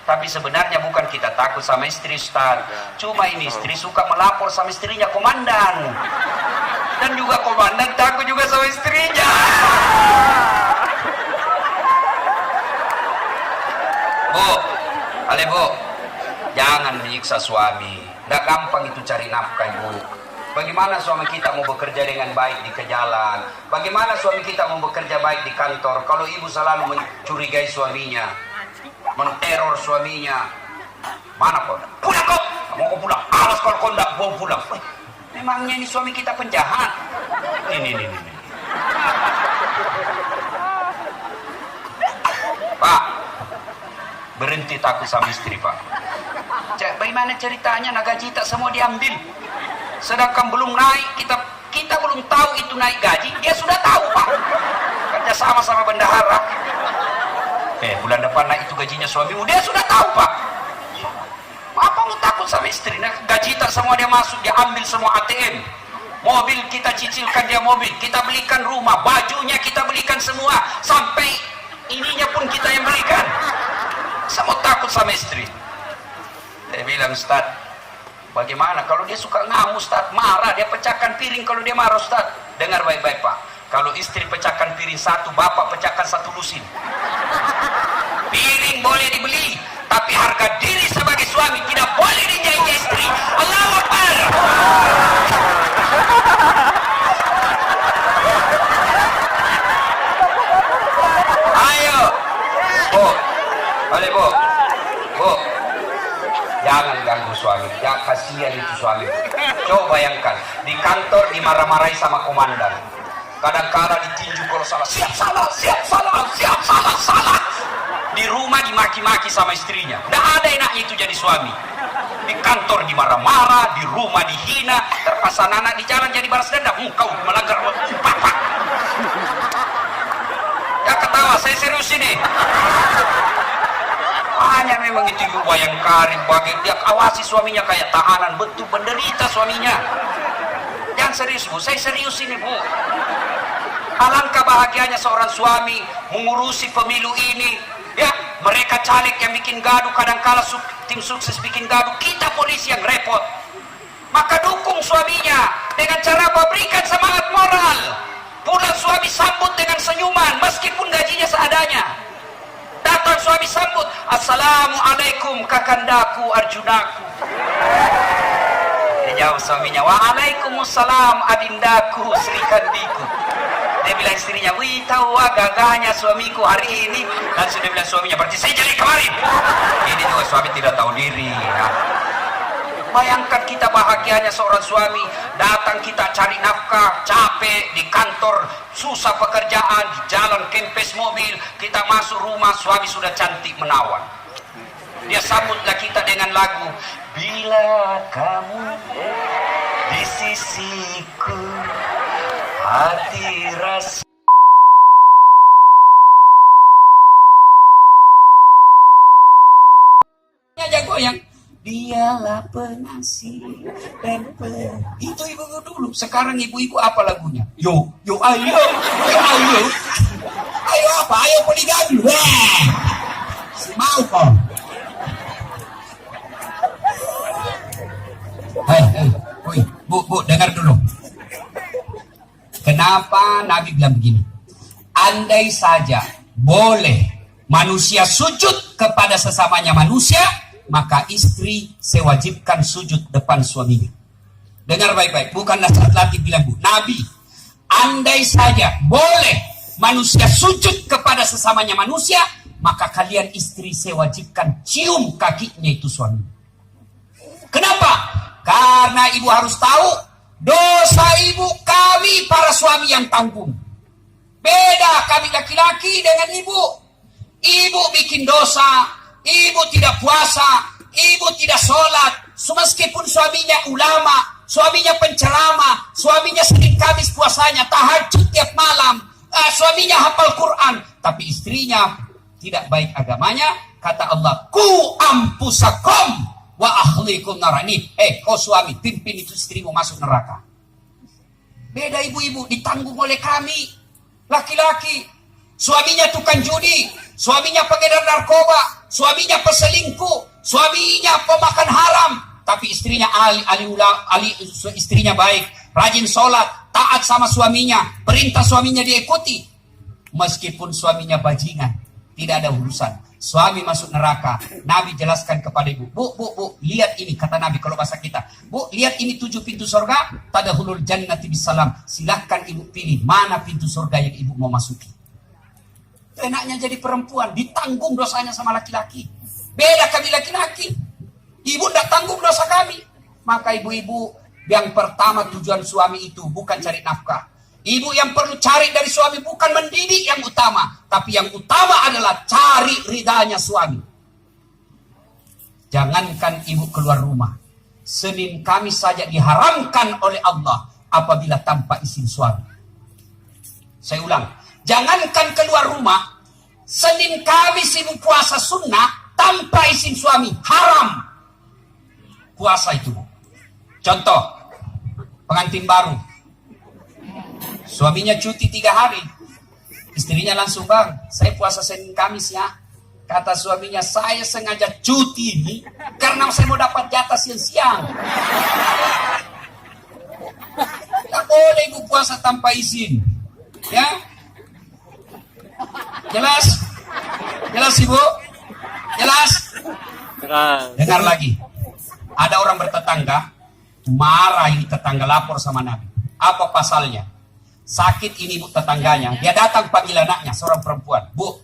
Tapi sebenarnya bukan kita takut sama istri Ustaz. Cuma ini istri suka melapor sama istrinya komandan. Dan juga komandan takut juga sama istrinya. Bu, ale bu, jangan menyiksa suami. Tidak gampang itu cari nafkah ibu. Bagaimana suami kita mau bekerja dengan baik di jalan? Bagaimana suami kita mau bekerja baik di kantor kalau ibu selalu mencurigai suaminya, menteror suaminya? Mana kau? Pulang kau! Mau kau pulang? Alas kalau kau tidak mau pulang. Memangnya ini suami kita penjahat? Ini. Pak, berhenti takut sama istri Pak. Bagaimana ceritanya gaji tak semua diambil? Sedangkan belum naik, kita belum tahu itu naik gaji, dia sudah tahu Pak. Kerja sama bendahara. Bulan depan naik itu gajinya suamimu, dia sudah tahu Pak. Apa lu takut sama istri? Nah, gaji tak semua dia masuk, dia ambil semua ATM. Mobil kita cicilkan dia mobil, kita belikan rumah, bajunya kita belikan semua, sampai ininya pun kita yang belikan. Semua takut sama istri. Saya bilang, Ustaz, bagaimana kalau dia suka ngamuk Ustaz, marah, dia pecahkan piring kalau dia marah Ustaz. Dengar baik-baik Pak, kalau istri pecahkan piring 1, bapak pecahkan 1 lusin. Piring boleh dibeli, tapi harga diri sebagai suami tidak boleh diinjak istri. Allahu Akbar. Ayo Bu, boleh Bu, jangan ganggu suami, ya kasihan itu suami. Coba bayangkan, di kantor dimarah-marahi sama komandan, kadang-kadang ditinju kalau salah, siap salah. Di rumah dimaki-maki sama istrinya, tidak ada enaknya itu jadi suami. Di kantor dimarah-marah, di rumah dihina, terpaksa anak di jalan jadi balas dendam. Kau melanggar papa. Ya ketawa, saya serius ini. Hanya memang itu ibu Bayangkari, bagi dia awasi suaminya kayak tahanan, betul penderita suaminya. Yang Jangan serius Bu, saya serius ini Bu. Alangkah bahagianya seorang suami mengurusi pemilu ini. Ya, mereka caleg yang bikin gaduh, kadangkala tim sukses bikin gaduh, kita polisi yang repot. Maka dukung suaminya dengan cara memberikan semangat moral. Pulang suami sambut dengan senyuman meskipun gajinya seadanya. Datang suami sambut, assalamualaikum kakandaku arjunaku. Dia jawab suaminya, waalaikumsalam adindaku srikandiku. Dia bilang istrinya, wih tahu gagahnya suamiku hari ini. Langsung dia bilang suaminya, berarti saya jelek kemarin. Ini juga suami tidak tahu diri. Nah, bayangkan kita bahagianya seorang suami. Datang kita cari nafkah, capek di kantor, susah pekerjaan, di jalan kempes mobil. Kita masuk rumah, suami sudah cantik menawan. Dia sambutlah kita dengan lagu, bila kamu di sisiku, hati rasa. Jago yang dialah pengasih dan itu ibu-ibu dulu. Sekarang ibu-ibu apa lagunya? Yo ayo apa? Ayo poligami. Mau kok? Bu, dengar dulu. Kenapa Nabi bilang begini? Andai saja boleh manusia sujud kepada sesamanya manusia, maka istri sewajibkan sujud depan suaminya. Dengar baik-baik, bukan nasihat latih bilang Bu. Nabi, andai saja boleh manusia sujud kepada sesamanya manusia, maka kalian istri sewajibkan cium kakinya itu suami. Kenapa? Karena ibu harus tahu, dosa ibu kami para suami yang tanggung. Beda kami laki-laki dengan ibu. Ibu bikin dosa, ibu tidak puasa, ibu tidak sholat. Meskipun suaminya ulama, suaminya penceramah, suaminya Senin Kamis puasanya, tahajud tiap malam, suaminya hafal Quran, tapi istrinya tidak baik agamanya. Kata Allah, ku ampusakum wa ahlikum narani. Kau suami, pimpin itu istrimu masuk neraka. Beda ibu-ibu, ditanggung oleh kami laki-laki. Suaminya tukang judi, suaminya pengedar narkoba, suaminya peselingkuh, suaminya pemakan haram, tapi istrinya istrinya baik, rajin sholat, taat sama suaminya, perintah suaminya diikuti. Meskipun suaminya bajingan, tidak ada urusan. Suami masuk neraka. Nabi jelaskan kepada ibu, Bu, lihat ini, kata Nabi kalau bahasa kita, Bu, lihat ini 7 pintu surga, tadkhulul jannati bisalam. Silahkan ibu pilih mana pintu surga yang ibu mau masuki. Enaknya jadi perempuan, ditanggung dosanya sama laki-laki. Beda kami laki-laki, ibu tidak tanggung dosa kami. Maka ibu-ibu, yang pertama tujuan suami itu bukan cari nafkah. Ibu yang perlu cari dari suami bukan mendidik yang utama, tapi yang utama adalah cari ridhanya suami. Jangankan ibu keluar rumah, Senin Kamis saja diharamkan oleh Allah apabila tanpa izin suami. Saya ulang, jangankan keluar rumah, Senin Kamis ibu puasa sunnah tanpa izin suami, haram puasa itu. Contoh, pengantin baru, suaminya cuti 3 hari, istrinya langsung, bang, saya puasa Senin Kamis ya. Kata suaminya, saya sengaja cuti ini karena saya mau dapat jatah siang-siang. Tak boleh ibu puasa tanpa izin, ya? Jelas? Jelas ibu? Jelas? Dengar lagi, ada orang bertetangga, marah ini tetangga, lapor sama Nabi. Apa pasalnya? Sakit ini ibu tetangganya, dia datang panggil anaknya, seorang perempuan, Bu,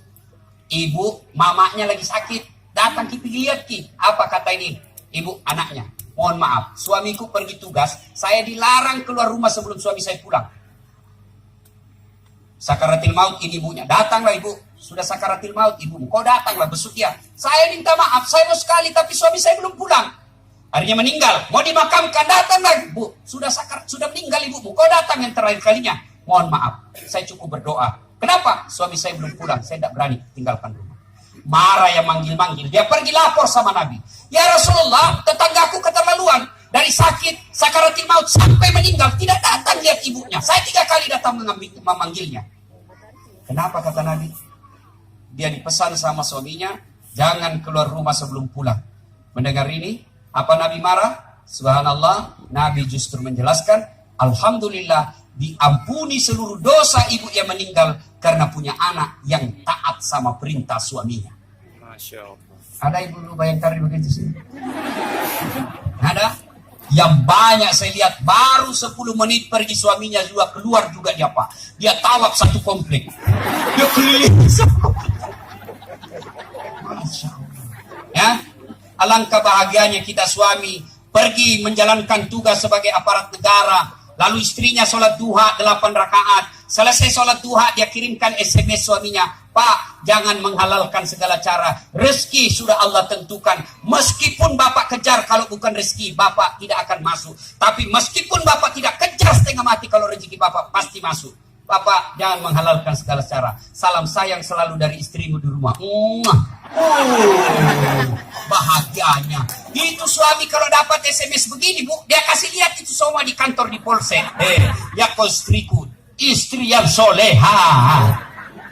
ibu mamanya lagi sakit, datang kita lihat ki. Apa kata ini ibu anaknya? Mohon maaf, suamiku pergi tugas, saya dilarang keluar rumah sebelum suami saya pulang. Sakaratil maut ini ibunya, datanglah ibu, sudah sakaratil maut ibumu, kau datanglah besuk dia. Saya minta maaf, saya mau sekali tapi suami saya belum pulang. Akhirnya meninggal, mau dimakamkan, datang lagi, Bu, sudah meninggal ibumu, kau datang yang terakhir kalinya. Mohon maaf, saya cukup berdoa. Kenapa? Suami saya belum pulang, saya tidak berani tinggalkan rumah. Marah yang manggil-manggil, dia pergi lapor sama Nabi. Ya Rasulullah, tetanggaku keterlaluan, dari sakit, sakaratil maut sampai meninggal, tidak datang datang lihat ibunya. Saya 3 kali datang memanggilnya. Kenapa kata Nabi? Dia dipesan sama suaminya, jangan keluar rumah sebelum pulang. Mendengar ini, apa Nabi marah? Subhanallah, Nabi justru menjelaskan, alhamdulillah, diampuni seluruh dosa ibu yang meninggal karena punya anak yang taat sama perintah suaminya. Masya Allah. Ada ibu Bayangkari begitu sih? Ada? Yang banyak saya lihat baru 10 menit pergi suaminya juga keluar juga dia Pak. Dia tawaf satu komplek. Dia keliling. Masya Allah. Ya, alangkah bahagianya kita suami pergi menjalankan tugas sebagai aparat negara. Lalu istrinya sholat duha 8 rakaat. Selesai sholat duha dia kirimkan SMS suaminya. Pak, jangan menghalalkan segala cara. Rezeki sudah Allah tentukan. Meskipun Bapak kejar kalau bukan rezeki, Bapak tidak akan masuk. Tapi meskipun Bapak tidak kejar setengah mati, kalau rezeki Bapak pasti masuk. Bapak jangan menghalalkan segala cara. Salam sayang selalu dari istrimu di rumah. Bahagianya. Itu suami kalau dapat SMS begini, Bu, dia kasih lihat itu semua di kantor di polsek. Ya kau istriku, istri yang soleha.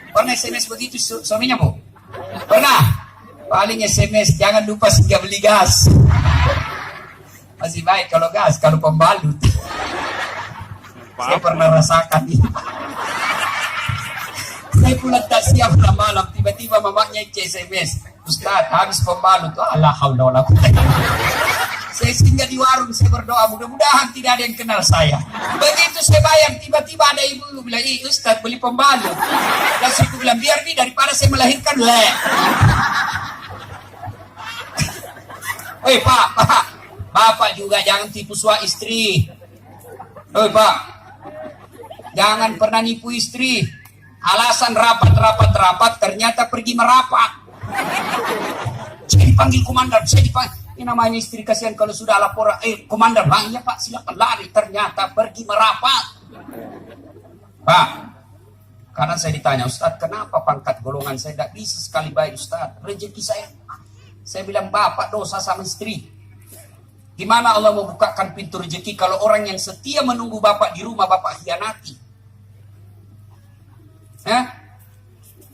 Pernah SMS begitu suaminya, Bu? Pernah? Paling SMS, jangan lupa singgah beli gas. Masih baik kalau gas, kalau pembalut. Saya pernah rasakan ini. Saya pulang tak siap malam, tiba-tiba mamanya SMS. Ustaz, habis pembalut. Allah haula wala quwwata. Saya singgah di warung, saya berdoa, mudah-mudahan tidak ada yang kenal saya. Begitu saya bayar, tiba-tiba ada ibu bilang, Ustaz beli pembalut. Lalu saya bilang, biar nih daripada saya melahirkan lek. Pak, Bapak juga jangan tipu suami istri. Pak, jangan pernah nipu istri. Alasan rapat, ternyata pergi merapat. Saya dipanggil komandan, ini namanya istri kasihan kalau sudah lapor, komandan, bang, ya Pak, silakan lari, ternyata pergi merapat. Pak, karena saya ditanya, Ustaz, kenapa pangkat golongan saya tidak bisa sekali baik, Ustaz? Rezeki saya bilang, Bapak dosa sama istri. Gimana Allah membukakan pintu rezeki kalau orang yang setia menunggu Bapak di rumah, Bapak hianati?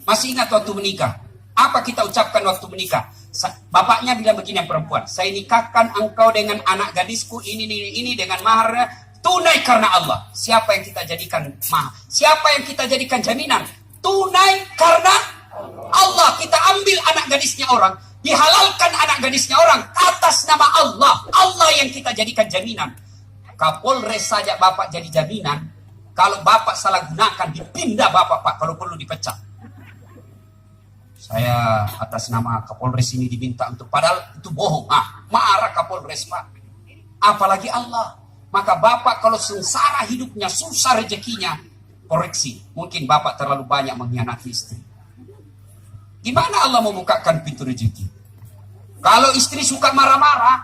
Masih ingat waktu menikah? Apa kita ucapkan waktu menikah? Bapaknya bilang begini yang perempuan, saya nikahkan engkau dengan anak gadisku ini dengan mahar tunai karena Allah. Siapa yang kita jadikan mahar? Siapa yang kita jadikan jaminan? Tunai karena Allah. Kita ambil anak gadisnya orang, dihalalkan anak gadisnya orang atas nama Allah. Allah yang kita jadikan jaminan. Kapolres saja Bapak jadi jaminan. Kalau Bapak salah gunakan, dipindah Bapak, Pak, kalau perlu dipecat. Saya atas nama Kapolres ini diminta untuk, padahal itu bohong. Marah Kapolres, Pak. Apalagi Allah. Maka Bapak kalau sengsara hidupnya, susah rezekinya, koreksi. Mungkin Bapak terlalu banyak mengkhianati istri. Gimana Allah membukakan pintu rezeki? Kalau istri suka marah-marah,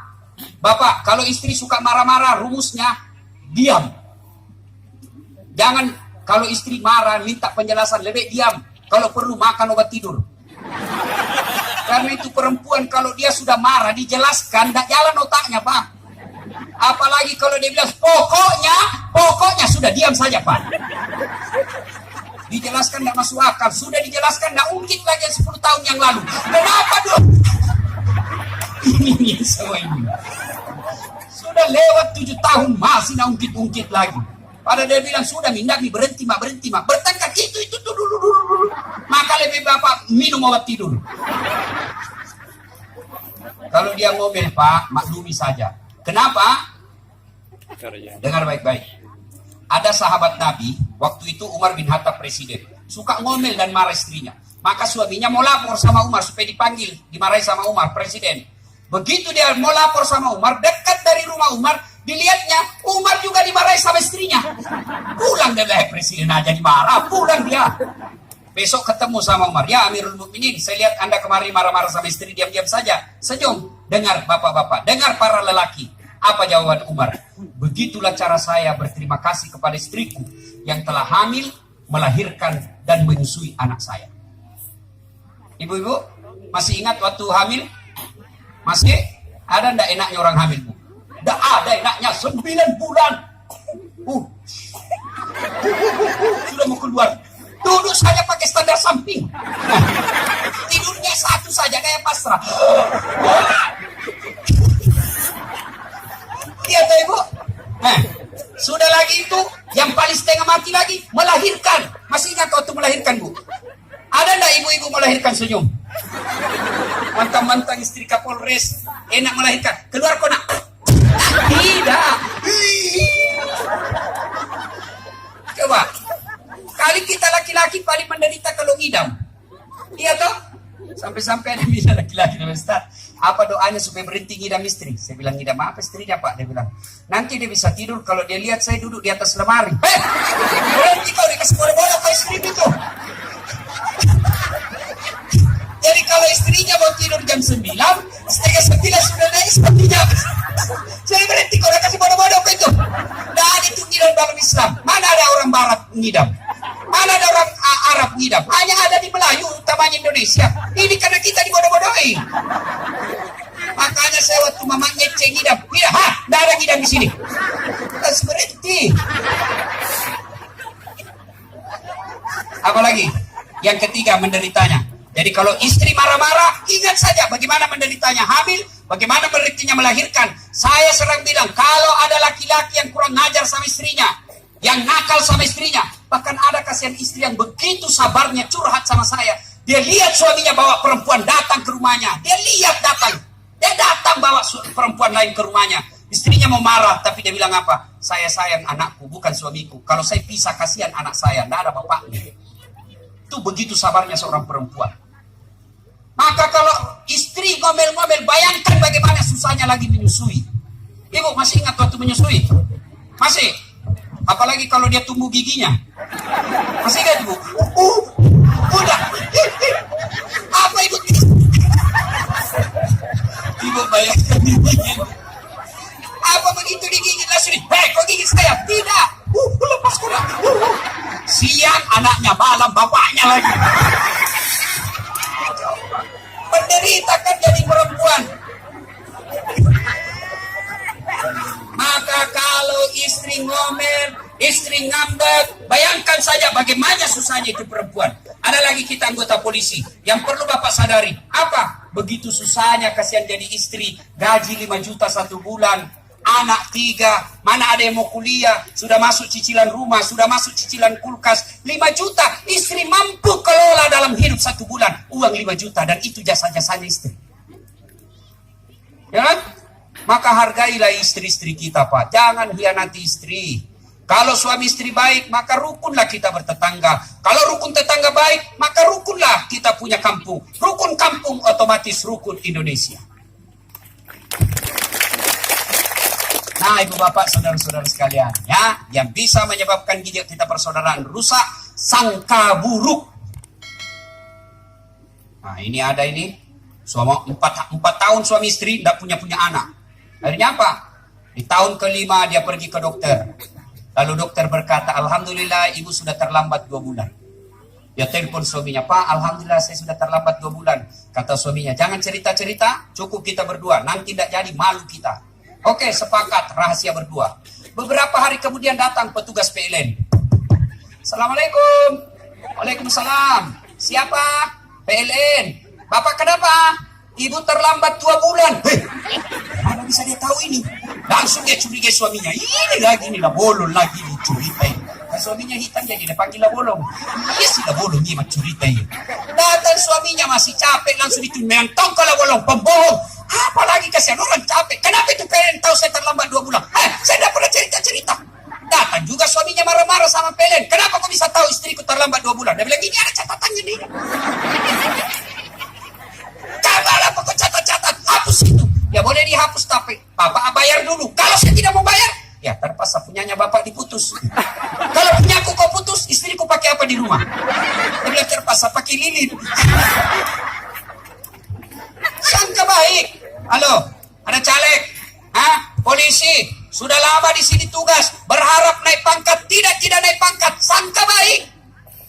Bapak, kalau istri suka marah-marah, rumusnya diam. Jangan kalau istri marah, minta penjelasan, lebih diam. Kalau perlu makan obat tidur. Karena itu perempuan kalau dia sudah marah, dijelaskan, tidak jalan otaknya, Pak. Apalagi kalau dia bilang, pokoknya sudah diam saja, Pak. Dijelaskan tidak masuk akal. Sudah dijelaskan, tidak ungkit lagi 10 tahun yang lalu. Kenapa dong? Ini semua ini. Sudah lewat 7 tahun, masih tidak ungkit-ungkit lagi. Padahal dia bilang, sudah mindah, berhenti, mak. Bertengkar, itu dulu. Maka lebih Bapak minum obat tidur. Kalau dia ngomel, Pak, maklumi saja. Kenapa? Dengar baik-baik. Ada sahabat Nabi, waktu itu Umar bin Khattab presiden. Suka ngomel dan marah istrinya. Maka suaminya mau lapor sama Umar supaya dipanggil, dimarahi sama Umar, presiden. Begitu dia mau lapor sama Umar, dekat dari rumah Umar, dilihatnya Umar juga dimarahi sama istrinya. Pulang dia, presiden aja dimarah, pulang dia. Besok ketemu sama Umar, ya Amirul Mukminin, saya lihat Anda kemarin marah-marah sama istri, diam-diam saja. Senyum, dengar bapak-bapak, dengar para lelaki. Apa jawaban Umar? Begitulah cara saya berterima kasih kepada istriku yang telah hamil, melahirkan, dan menyusui anak saya. Ibu-ibu, masih ingat waktu hamil? Masih? Ada ndak enaknya orang hamil, Bu? Ndak ada enaknya, 9 bulan. samping. Tidurnya satu saja kayak pasrah. Iya tuh ibu. Nah, sudah lagi itu yang paling setengah mati lagi melahirkan. Masih ingat waktu melahirkan bu? Ada enggak ibu-ibu melahirkan senyum? Mantang-mantang istri Kapolres enak melahirkan. Keluar kau nak? Tidak. Coba. Kali kita laki-laki paling menderita kalau ngidam. Iya toh? Sampai-sampai ada bilang laki-laki, Ustaz, apa doanya supaya berhenti ngidam istri? Saya bilang, ngidam apa istrinya Pak? Dia bilang, nanti dia bisa tidur kalau dia lihat saya duduk di atas lemari. Berhenti kau dikasih bola-bola ke istri itu. Jadi kalau istrinya mau tidur jam 9, setengah 9 sudah naik sepertinya. Saya berhenti kau udah kasih bola-bola ke itu. Dan itu ngidam dalam Islam. Mana ada orang Barat ngidam? Mana ada orang Arab ngidam? Hanya ada di Melayu, utamanya Indonesia. Ini karena kita dibodoh-bodohi. Makanya saya waktu mama ngeceng ngidam, tidak, tidak ada ngidam di sini. Kita berhenti. Apalagi? Yang ketiga menderitanya. Jadi kalau istri marah-marah, ingat saja bagaimana menderitanya hamil, bagaimana menderitanya melahirkan. Saya sering bilang, kalau ada laki-laki yang kurang ngajar sama istrinya, yang nakal sama istrinya, bahkan ada kasihan istri yang begitu sabarnya curhat sama saya. Dia lihat suaminya bawa perempuan datang ke rumahnya. Dia datang bawa perempuan lain ke rumahnya. Istrinya mau marah, tapi dia bilang apa? Saya sayang anakku, bukan suamiku. Kalau saya pisah, kasihan anak saya, tidak ada bapaknya. Itu begitu sabarnya seorang perempuan. Maka kalau istri ngomel-ngomel, bayangkan bagaimana susahnya lagi menyusui. Ibu masih ingat waktu menyusui? Masih? Apalagi kalau dia tumbuh giginya. Masih ingat ibu? Udah. Apa ibu? Ibu bayangkan digigit. Apa begitu digigit langsung? Kok gigit saya? Tidak. Lepas kurang. Siang anaknya, malam bapaknya lagi. Menderita kan jadi perempuan. Maka kalau istri ngomel, istri ngambek, bayangkan saja bagaimana susahnya itu perempuan. Ada lagi kita anggota polisi yang perlu Bapak sadari. Apa? Begitu susahnya kasihan jadi istri, gaji 5 juta 1 bulan, anak 3, mana ada yang mau kuliah, sudah masuk cicilan rumah, sudah masuk cicilan kulkas, 5 juta, istri mampu kelola dalam hidup 1 bulan, uang 5 juta, dan itu jasa-jasanya istri. Ya kan? Maka hargailah istri-istri kita Pak, jangan hianati istri. Kalau suami istri baik, maka rukunlah kita bertetangga. Kalau rukun tetangga baik, maka rukunlah kita punya kampung. Rukun kampung otomatis rukun Indonesia. Nah, ibu bapak, saudara-saudara sekalian, ya, yang bisa menyebabkan kita persaudaraan rusak, sangka buruk. Nah, ini ada ini, suami 4 tahun suami istri tidak punya anak. Akhirnya apa? Di tahun ke-5 dia pergi ke dokter. Lalu dokter berkata, alhamdulillah ibu sudah terlambat 2 bulan. Dia telepon suaminya, Pak, alhamdulillah saya sudah terlambat 2 bulan. Kata suaminya, jangan cerita-cerita, cukup kita berdua, nanti tidak jadi malu kita. Oke, sepakat, rahasia berdua. Beberapa hari kemudian datang petugas PLN. Assalamualaikum. Waalaikumsalam. Siapa? PLN. Bapak kenapa? Ibu terlambat 2 bulan. Mana bisa dia tahu ini? Langsung dia curigai suaminya. Ini lagi, ini lah bolong lagi dicurigai. Kan suaminya hitam jadi dia panggil lah bolong. Iya sih lah bolong, dia curigai. Datang suaminya masih capek, langsung ditunjuk. Tongkol lah bolong, pembohong. Apalagi kasihan orang capek. Kenapa itu PLN tahu saya terlambat 2 bulan? Saya tidak pernah cerita-cerita. Datang juga suaminya marah-marah sama PLN. Kenapa kau bisa tahu istriku terlambat 2 bulan? Dia bilang, ini ada catatannya nih. Cobalah pokok catat-catat, hapus itu. Ya boleh dihapus, tapi Bapak bayar dulu. Kalau saya tidak mau bayar, ya terpaksa punyanya Bapak diputus. Kalau punyaku kau putus, istriku pakai apa di rumah? Dia bilang, terpaksa pakai lilin. Sangka baik. Halo, ada caleg, polisi, sudah lama di sini tugas, berharap naik pangkat, tidak naik pangkat. Sangka baik.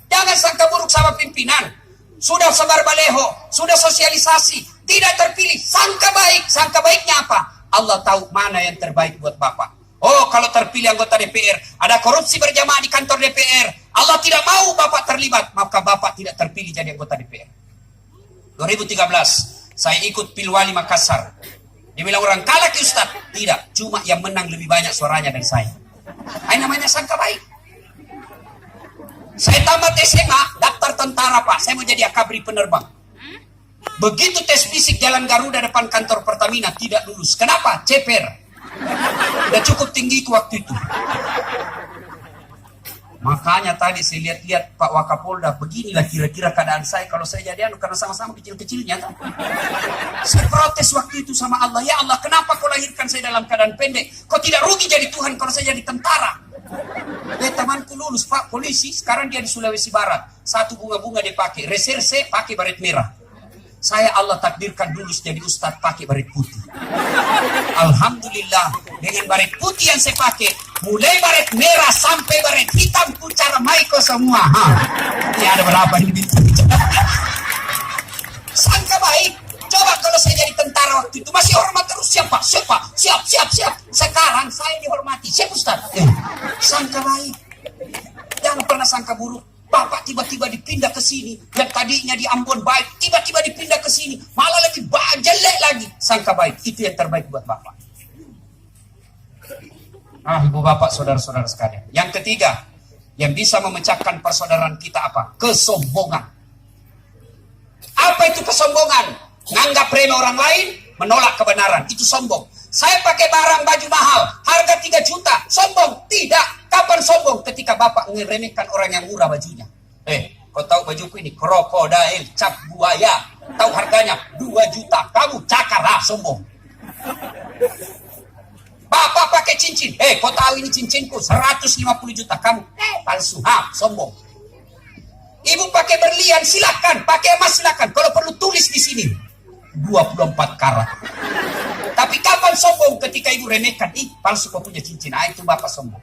Jangan sangka buruk sama pimpinan. Sudah sebar baleho, sudah sosialisasi, tidak terpilih. Sangka baik. Sangka baiknya apa? Allah tahu mana yang terbaik buat Bapak. Oh, kalau terpilih anggota DPR, ada korupsi berjamaah di kantor DPR. Allah tidak mau Bapak terlibat, maka Bapak tidak terpilih jadi anggota DPR. 2013, saya ikut Pilwali Makassar. Dia bilang orang kalah ke Ustaz. Tidak, cuma yang menang lebih banyak suaranya dari saya. Ini namanya sangka baik. Saya tamat SMA, daftar tentara Pak. Saya mau jadi akabri penerbang. Begitu tes fisik jalan Garuda depan kantor Pertamina, tidak lulus. Kenapa? Ceper. Udah cukup tinggi waktu itu. Makanya tadi saya lihat-lihat Pak Wakapolda, beginilah kira-kira keadaan saya kalau saya jadi karena sama-sama kecil-kecilnya. Saya protes waktu itu sama Allah, ya Allah kenapa kau lahirkan saya dalam keadaan pendek? Kau tidak rugi jadi Tuhan kalau saya jadi tentara. Temanku lulus Pak polisi, sekarang dia di Sulawesi Barat. Satu bunga-bunga dia pakai, reserse pakai baret merah. Saya Allah takdirkan lulus jadi ustadz pakai baret putih. Alhamdulillah, dengan baret putih yang saya pakai, mulai baret merah sampai baret hitam cara Maiko semua. Ini ada berapa ini bintang? Sangka baik. Coba kalau saya jadi tentara waktu itu masih hormat terus, siapa? Siap. Sekarang saya dihormati. Siap Ustaz? Sangka baik. Jangan pernah sangka buruk. Bapak tiba-tiba dipindah ke sini, yang tadinya di Ambon baik, tiba-tiba dipindah ke sini, malah lebih jelek lagi. Sangka baik, itu yang terbaik buat Bapak. Ibu bapak, saudara-saudara sekalian. Yang ketiga, yang bisa memecahkan persaudaraan kita apa? Kesombongan. Apa itu kesombongan? Nganggap remeh orang lain, menolak kebenaran. Itu sombong. Saya pakai barang baju mahal, harga 3 juta. Sombong? Tidak. Kapan sombong? Ketika bapak ngeremehkan orang yang murah bajunya. Kau tahu bajuku ini? Krokodil, cap buaya. Tahu harganya? 2 juta. Kamu cakar, sombong. Bapak pakai cincin. Kau tahu ini cincinku 150 juta. Kamu palsu. Sombong. Ibu pakai berlian, silakan. Pakai emas, silakan. Kalau perlu tulis di sini 24 karat. Tapi kapan sombong? Ketika ibu remehkan, palsu kau punya cincin. Itu bapak sombong.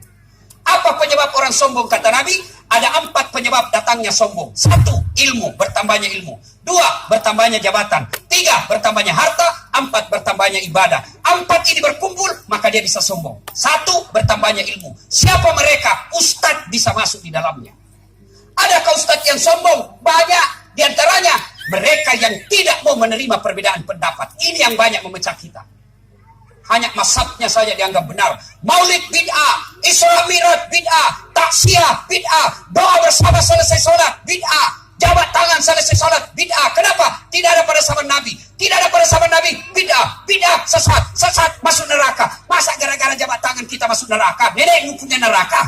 Apa penyebab orang sombong? Kata Nabi, ada 4 penyebab datangnya sombong. 1, ilmu, bertambahnya ilmu. 2, bertambahnya jabatan. 3, bertambahnya harta. 4, bertambahnya ibadah. 4 ini berkumpul, maka dia bisa sombong. 1, bertambahnya ilmu. Siapa mereka? Ustadz bisa masuk di dalamnya. Adakah ustadz yang sombong? Banyak. Di antaranya, mereka yang tidak mau menerima perbedaan pendapat. Ini yang banyak memecah kita. Hanya mazhabnya saja dianggap benar. Maulid bid'ah, Isra Mi'raj bid'ah, taksiyah bid'ah, doa bersama selesai sholat bid'ah, jabat tangan selesai sholat bid'ah. Kenapa? Tidak ada pada zaman Nabi. Tidak ada pada zaman Nabi. Bid'ah, sesat, masuk neraka. Masa gara-gara jabat tangan kita masuk neraka? Nenek punya neraka.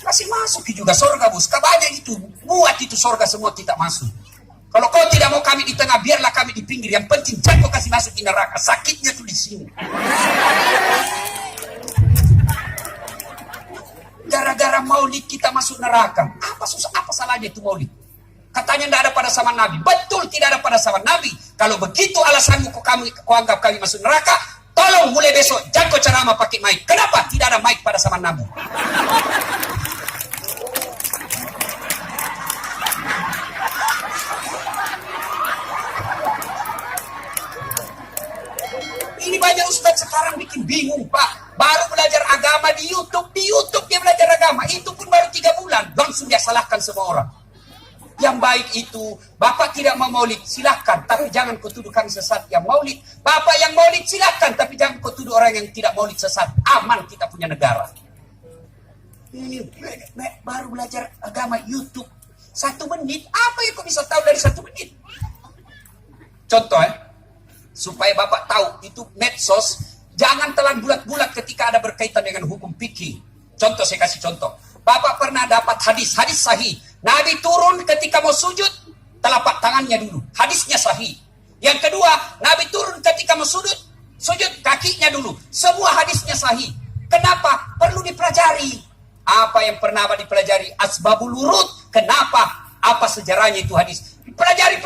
Kasih masuk juga surga, bos. Kebanyakan itu, buat itu surga semua tidak masuk. Kalau kau tidak mau kami di tengah, biarlah kami di pinggir. Yang penting jangan kau kasih masuk di neraka. Sakitnya tuh di sini. Gara-gara maulid kita masuk neraka. Apa salahnya itu maulid? Katanya tidak ada pada zaman Nabi. Betul tidak ada pada zaman Nabi. Kalau begitu alasanmu kau anggap kami masuk neraka, tolong mulai besok jangan kau ceramah pakai mic. Kenapa? Tidak ada mic pada zaman Nabi. Ini banyak ustadz sekarang bikin bingung, Pak. Baru belajar agama di YouTube. Di YouTube dia belajar agama. Itu pun baru 3 bulan. Langsung dia salahkan semua orang. Yang baik itu, Bapak tidak mau maulid, silahkan. Tapi jangan kau tuduh kami sesat yang maulid. Bapak yang maulid, silahkan. Tapi jangan kau tuduh orang yang tidak maulid sesat. Aman kita punya negara. Ini baru belajar agama YouTube. 1 menit. Apa yang kau bisa tahu dari 1 menit? Contoh supaya Bapak tahu itu medsos, jangan telan bulat-bulat ketika ada berkaitan dengan hukum fikih. Contoh, saya kasih contoh. Bapak pernah dapat hadis sahih. Nabi turun ketika mau sujud, telapak tangannya dulu. Hadisnya sahih. Yang kedua, Nabi turun ketika mau sujud kakinya dulu. Semua hadisnya sahih. Kenapa? Perlu dipelajari. Apa yang pernah dipelajari? Asbabul wurud. Kenapa? Apa sejarahnya itu hadis? Pelajari.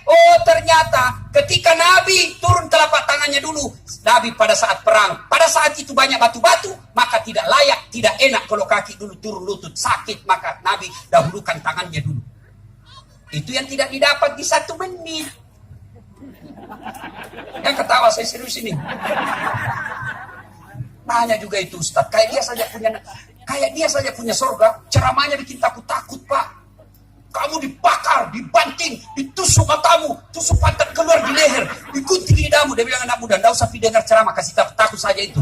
Oh, ternyata ketika Nabi turun telapak tangannya dulu, Nabi pada saat perang, pada saat itu banyak batu-batu, maka tidak layak, tidak enak kalau kaki dulu turun lutut, sakit, maka Nabi dahulukan tangannya dulu. Itu yang tidak didapat di 1 menit. Yang ketawa saya serius ini. Banyak juga itu Ustaz, kayak dia saja punya Kayak dia saja punya surga, ceramahnya bikin takut-takut, Pak. Kamu dibakar, dibanting, ditusuk matamu, tusuk pantat keluar di leher, digunting lidahmu. Dia bilang, anak muda, enggak usah dengar ceramah, kasih takut saja itu.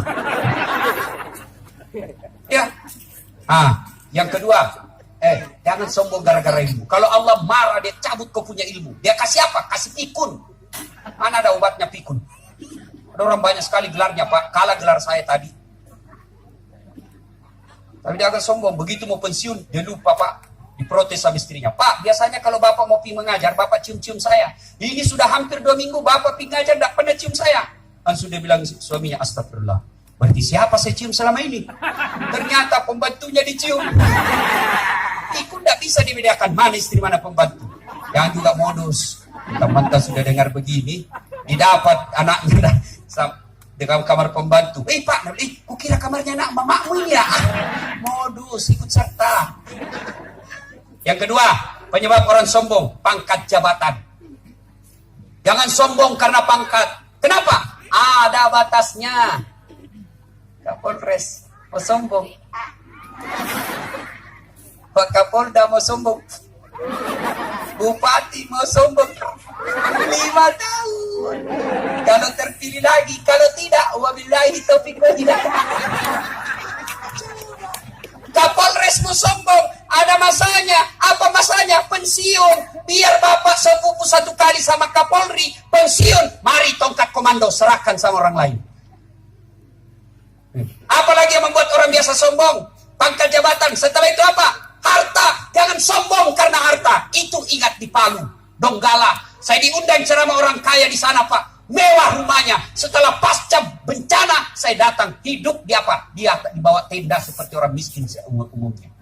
Ya. Yang kedua, jangan sombong gara-gara ilmu. Kalau Allah marah, dia cabut kau punya ilmu. Dia kasih apa? Kasih pikun. Mana ada obatnya pikun? Ada orang banyak sekali gelarnya, Pak. Kalah gelar saya tadi. Tapi dia agak sombong. Begitu mau pensiun, dia lupa, Pak. Diprotes sama istrinya. Pak, biasanya kalau Bapak mau pergi mengajar, Bapak cium-cium saya. Ini sudah hampir 2 minggu, Bapak pergi mengajar, tidak pernah cium saya. Langsung dia bilang suaminya, astagfirullah. Berarti siapa saya cium selama ini? Ternyata pembantunya dicium. Ikut tidak bisa dibedakan mana istri, mana pembantu. Yang juga modus. Teman-teman sudah dengar begini, didapat anaknya di kamar pembantu. Pak, kukira kamarnya anak mamamu ini ya. Modus, ikut serta. Yang kedua, penyebab orang sombong, pangkat jabatan. Jangan sombong karena pangkat. Kenapa? Ada batasnya. Kapolres mau sombong. Pak Kapolda mau sombong. Bupati mau sombong. 5 tahun. Kalau terpilih lagi, kalau tidak, wabillahi taufiq wal hidayah. Kapolres mau sombong, ada masanya. Apa masanya? Pensiun. Biar Bapak sepupu 1 kali sama Kapolri, pensiun. Mari tongkat komando, serahkan sama orang lain. Apalagi yang membuat orang biasa sombong? Pangkat jabatan. Setelah itu apa? Harta. Jangan sombong karena harta. Itu ingat di Palu, Donggala. Saya diundang ceramah orang kaya di sana, Pak. Mewah rumahnya. Setelah pasca bencana, saya datang hidup di apa? Dia dibawa tenda seperti orang miskin umumnya.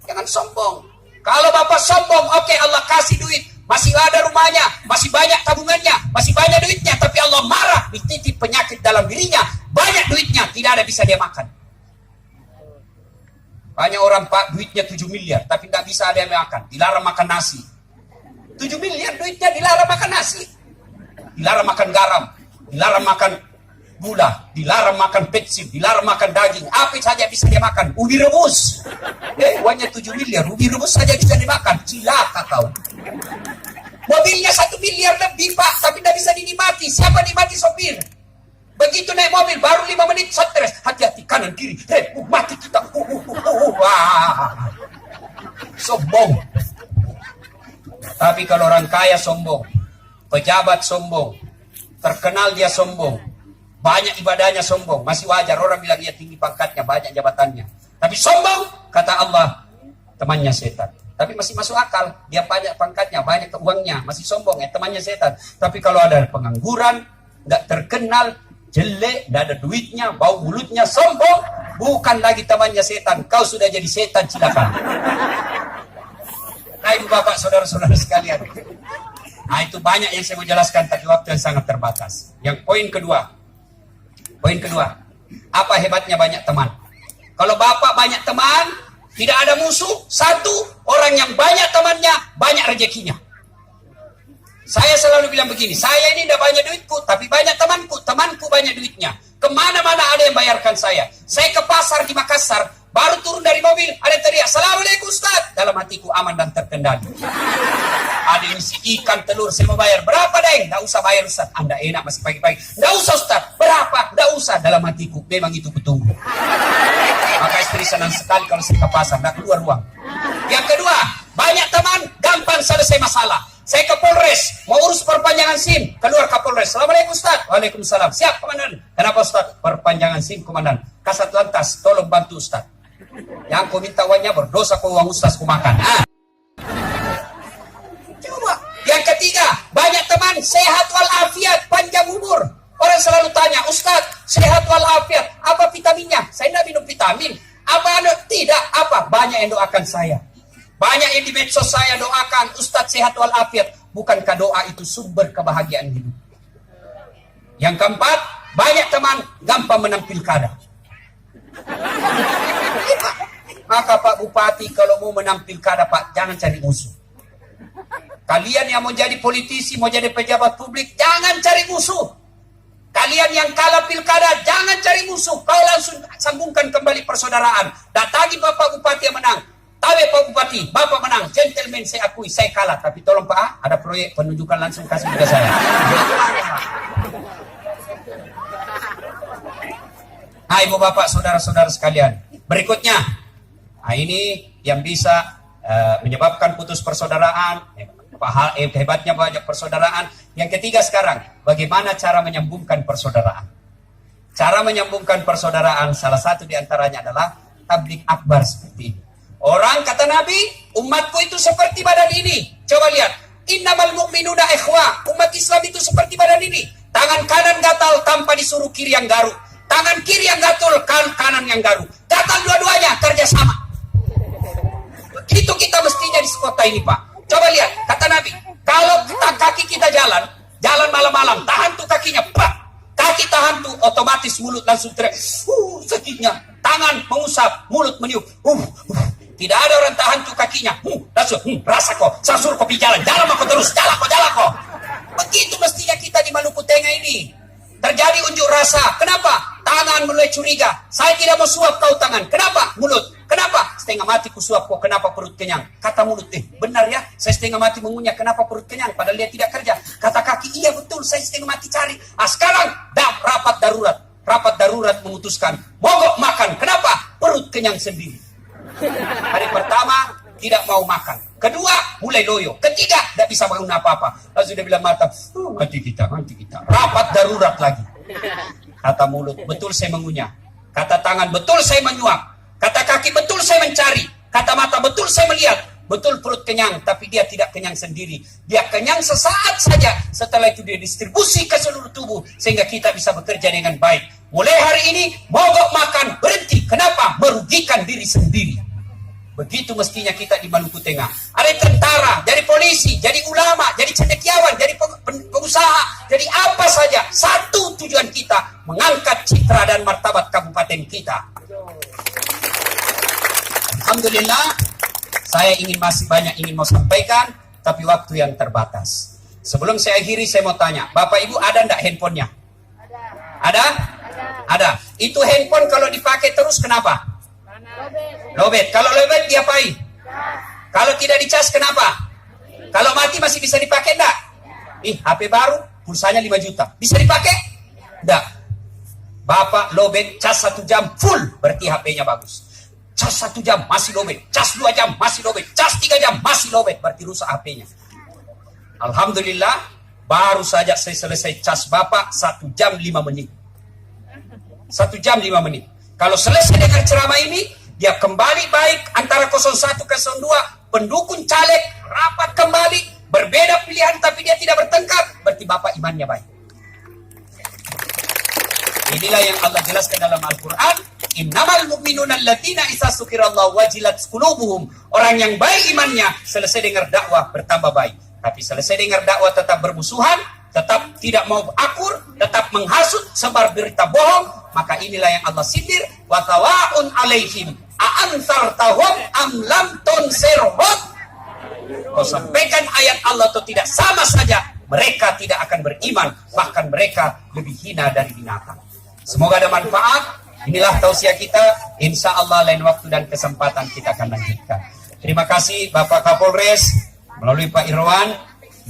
Jangan sombong. Kalau Bapak sombong, oke, Allah kasih duit, masih ada rumahnya, masih banyak tabungannya, masih banyak duitnya, tapi Allah marah, dititip penyakit dalam dirinya, banyak duitnya, tidak ada bisa dia makan. Banyak orang, Pak, duitnya 7 miliar, tapi tidak bisa ada yang makan, dilarang makan nasi. 7 miliar duitnya dilarang makan nasi. Dilarang makan garam, dilarang makan gula, dilarang makan petsip, dilarang makan daging. Apa saja bisa dia makan? Ubi rebus. Uangnya 7 miliar, ubi rebus saja bisa dimakan. Cilaka kau. Mobilnya 1 miliar lebih, Pak, tapi tidak bisa dinikmati. Siapa nikmati? Sopir. Begitu naik mobil, baru 5 menit, stres. Hati-hati, kanan, kiri. Mati kita. Sombong. Tapi kalau orang kaya sombong, pejabat sombong, terkenal dia sombong, banyak ibadahnya sombong, masih wajar. Orang bilang dia tinggi pangkatnya, banyak jabatannya. Tapi sombong, kata Allah, temannya setan. Tapi masih masuk akal, dia banyak pangkatnya, banyak uangnya, masih sombong, temannya setan. Tapi kalau ada pengangguran, nggak terkenal, jelek, nggak ada duitnya, bau mulutnya, sombong, bukan lagi temannya setan, kau sudah jadi setan cilaka. Nah, ibu bapak, saudara-saudara sekalian. Nah, itu banyak yang saya mau jelaskan, tapi waktu yang sangat terbatas. Yang poin kedua, apa hebatnya banyak teman? Kalau bapak banyak teman, tidak ada musuh. 1, orang yang banyak temannya, banyak rezekinya. Saya selalu bilang begini, saya ini tidak banyak duitku, tapi banyak temanku banyak duitnya. Kemana-mana ada yang bayarkan saya. Saya ke pasar di Makassar, baru turun dari mobil, ada yang teriak, "Assalamualaikum Ustaz." Dalam hatiku aman dan terkendali. Ada yang isi ikan, telur, saya mau bayar. "Berapa, Deng?" "Nggak usah bayar Ustaz." "Anda enak masih pagi-pagi." "Nggak usah Ustaz." "Berapa?" "Nggak usah." Dalam hatiku, memang itu kutunggu. Maka istri senang sekali kalau saya ke pasar, nggak keluar uang. Yang kedua, banyak teman, gampang selesai masalah. Saya ke Polres, mau urus perpanjangan SIM, keluar Kapolres. "Assalamualaikum Ustaz." "Waalaikumsalam." "Siap Komandan." "Kenapa Ustaz?" "Perpanjangan SIM Komandan." "Kasat Lantas, tolong bantu Ustaz." "Yang kau minta uangnya berdosa, kau uang Ustaz ku makan." Coba. Yang ketiga, banyak teman sehat walafiat, panjang umur. Orang selalu tanya, "Ustaz, sehat walafiat, apa vitaminnya?" "Saya tidak minum vitamin." "Apa anu?" "Tidak." "Apa?" Banyak yang doakan saya. Banyak yang di medsos saya doakan, "Ustaz sehat walafiat." Bukankah doa itu sumber kebahagiaan hidup? Yang keempat, banyak teman gampang menang pilkada. Maka Pak Bupati, kalau mau menang pilkada, Pak, jangan cari musuh. Kalian yang mau jadi politisi, mau jadi pejabat publik, jangan cari musuh. Kalian yang kalah pilkada, jangan cari musuh. Kau langsung sambungkan kembali persaudaraan. Datangi Bapak Bupati yang menang. Tawe Pak Bupati, Bapak menang. Gentleman, saya akui, saya kalah. Tapi tolong Pak, ada proyek penunjukan langsung kasih ke saya. Nah, Ibu Bapak, saudara-saudara sekalian. Berikutnya, nah ini yang bisa menyebabkan putus persaudaraan. Hebatnya banyak persaudaraan. Yang ketiga sekarang, bagaimana cara menyambungkan persaudaraan? Cara menyambungkan persaudaraan salah satu diantaranya adalah tabligh akbar seperti ini. Orang kata Nabi, umatku itu seperti badan ini. Coba lihat, innamal mu'minuna ikhwah. Umat Islam itu seperti badan ini. Tangan kanan gatal tanpa disuruh kiri yang garuk. Tangan kiri yang gatul, kanan yang garuk. Gatal dua-duanya, kerjasama. Begitu kita mestinya di kota ini, Pak. Coba lihat, kata Nabi, kalau kaki kita jalan malam-malam, tahan tuh kakinya, pak. Kaki tahan tuh, otomatis mulut langsung teriak, sakitnya. Tangan mengusap, mulut meniup, Tidak ada orang tahan tuh kakinya, langsung, rasa kok, sasur kopi jalan kok terus, jalan kok. Begitu mestinya kita di Maluku Tengah ini. Terjadi unjuk rasa, kenapa? Tangan mulai curiga, saya tidak mau suap kau tangan, kenapa? Mulut. Kenapa? Setengah mati ku suap kok, kenapa perut kenyang? Kata mulut, benar ya, saya setengah mati mengunyah, kenapa perut kenyang? Padahal dia tidak kerja. Kata kaki, iya betul, saya setengah mati cari. Sekarang, rapat darurat memutuskan, mogok makan, kenapa? Perut kenyang sendiri. Hari pertama, tidak mau makan. Kedua, mulai loyo. Ketiga, tidak bisa bangun apa-apa. Lalu sudah bilang mata, mati kita. Rapat darurat lagi. Kata mulut, betul saya mengunyah. Kata tangan, betul saya menyuap. Kata kaki, betul saya mencari. Kata mata, betul saya melihat. Betul perut kenyang, tapi dia tidak kenyang sendiri. Dia kenyang sesaat saja. Setelah itu dia distribusi ke seluruh tubuh. Sehingga kita bisa bekerja dengan baik. Mulai hari ini, mogok makan, berhenti. Kenapa? Merugikan diri sendiri. Begitu mestinya kita di Maluku Tengah. Ada tentara, jadi polisi, jadi ulama, jadi cendekiawan, jadi pengusaha, jadi apa saja. Satu tujuan kita, mengangkat citra dan martabat kabupaten kita. Alhamdulillah, saya masih banyak ingin mau sampaikan, tapi waktu yang terbatas. Sebelum saya akhiri, saya mau tanya, Bapak Ibu ada enggak handphonenya? Ada. Itu handphone kalau dipakai terus kenapa? Lobet. Kalau lobet diapain? Kalau tidak dicas kenapa? Kalau mati masih bisa dipakai enggak? HP baru, pulsanya 5 juta. Bisa dipakai? Enggak. Bapak lobet, cas 1 jam full, berarti HP-nya bagus. Cas 1 jam masih lobet, cas 2 jam masih lobet, cas 3 jam masih lobet, berarti rusak HP-nya. Alhamdulillah, baru saja saya selesai cas Bapak 1 jam 5 menit. 1 jam 5 menit. Kalau selesai dengar ceramah ini, dia kembali baik antara 01 ke 02, pendukung caleg rapat kembali, berbeda pilihan tapi dia tidak bertengkar, berarti Bapak imannya baik. Inilah yang Allah jelaskan dalam Al-Quran. Innamal mu'minuna alladzina idza dzukirallahu wajilat qulubuhum. Orang yang baik imannya selesai dengar dakwah bertambah baik. Tapi selesai dengar dakwah tetap bermusuhan, tetap tidak mau akur, tetap menghasut, sebar berita bohong, maka inilah yang Allah sindir, wa tawaun alaihim a'anzartahum am lam tunzirhum. Kau sampaikan ayat Allah atau tidak, sama saja mereka tidak akan beriman, bahkan mereka lebih hina dari binatang. Semoga ada manfaat. Inilah tausiah kita. Insya Allah lain waktu dan kesempatan kita akan lanjutkan. Terima kasih Bapak Kapolres melalui Pak Irwan,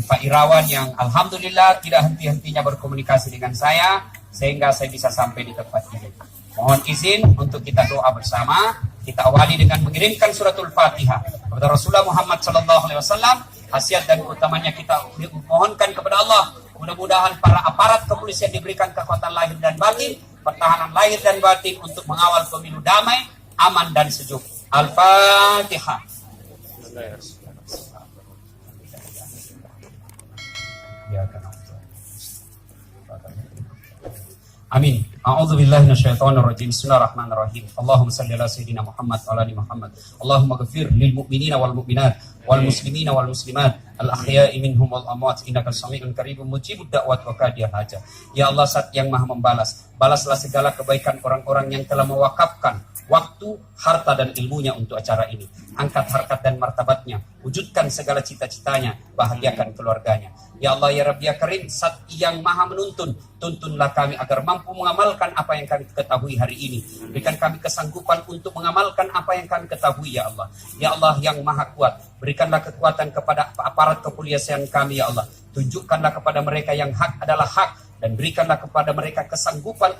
Pak Irawan yang alhamdulillah tidak henti-hentinya berkomunikasi dengan saya sehingga saya bisa sampai di tempat ini. Mohon izin untuk kita doa bersama. Kita awali dengan mengirimkan suratul Fatihah kepada Rasulullah Muhammad SAW. Khasiat dan utamanya kita mohonkan kepada Allah, mudah-mudahan para aparat kepolisian diberikan kekuatan lahir dan batin, pertahanan lahir dan batin untuk mengawal pemilu damai, aman dan sejuk. Al-Fatihah. Amin. A'udzu billahi minasyaitonir rajim. Bismillahirrahmanirrahim. Allahumma shalli ala sayidina Muhammad wa ala ali Muhammad. Allahumma ighfir lil mu'minina wal mu'minat wal muslimina wal muslimat al ahya'i minhum wal amwat innaka samii'un qaribun mujibud da'wat wa qadiyal hajat. Ya Allah, Zat yang Maha membalas, balaslah segala kebaikan orang-orang yang telah mewakafkan waktu, harta, dan ilmunya untuk acara ini. Angkat harkat dan martabatnya, wujudkan segala cita-citanya, bahagiakan keluarganya. Ya Allah, ya Rabbi, ya Karim, Zat yang maha menuntun, tuntunlah kami agar mampu mengamalkan apa yang kami ketahui hari ini. Berikan kami kesanggupan untuk mengamalkan apa yang kami ketahui, ya Allah. Ya Allah yang maha kuat, berikanlah kekuatan kepada aparat kepolisian kami, ya Allah. Tunjukkanlah kepada mereka yang hak adalah hak, dan berikanlah kepada mereka kesanggupan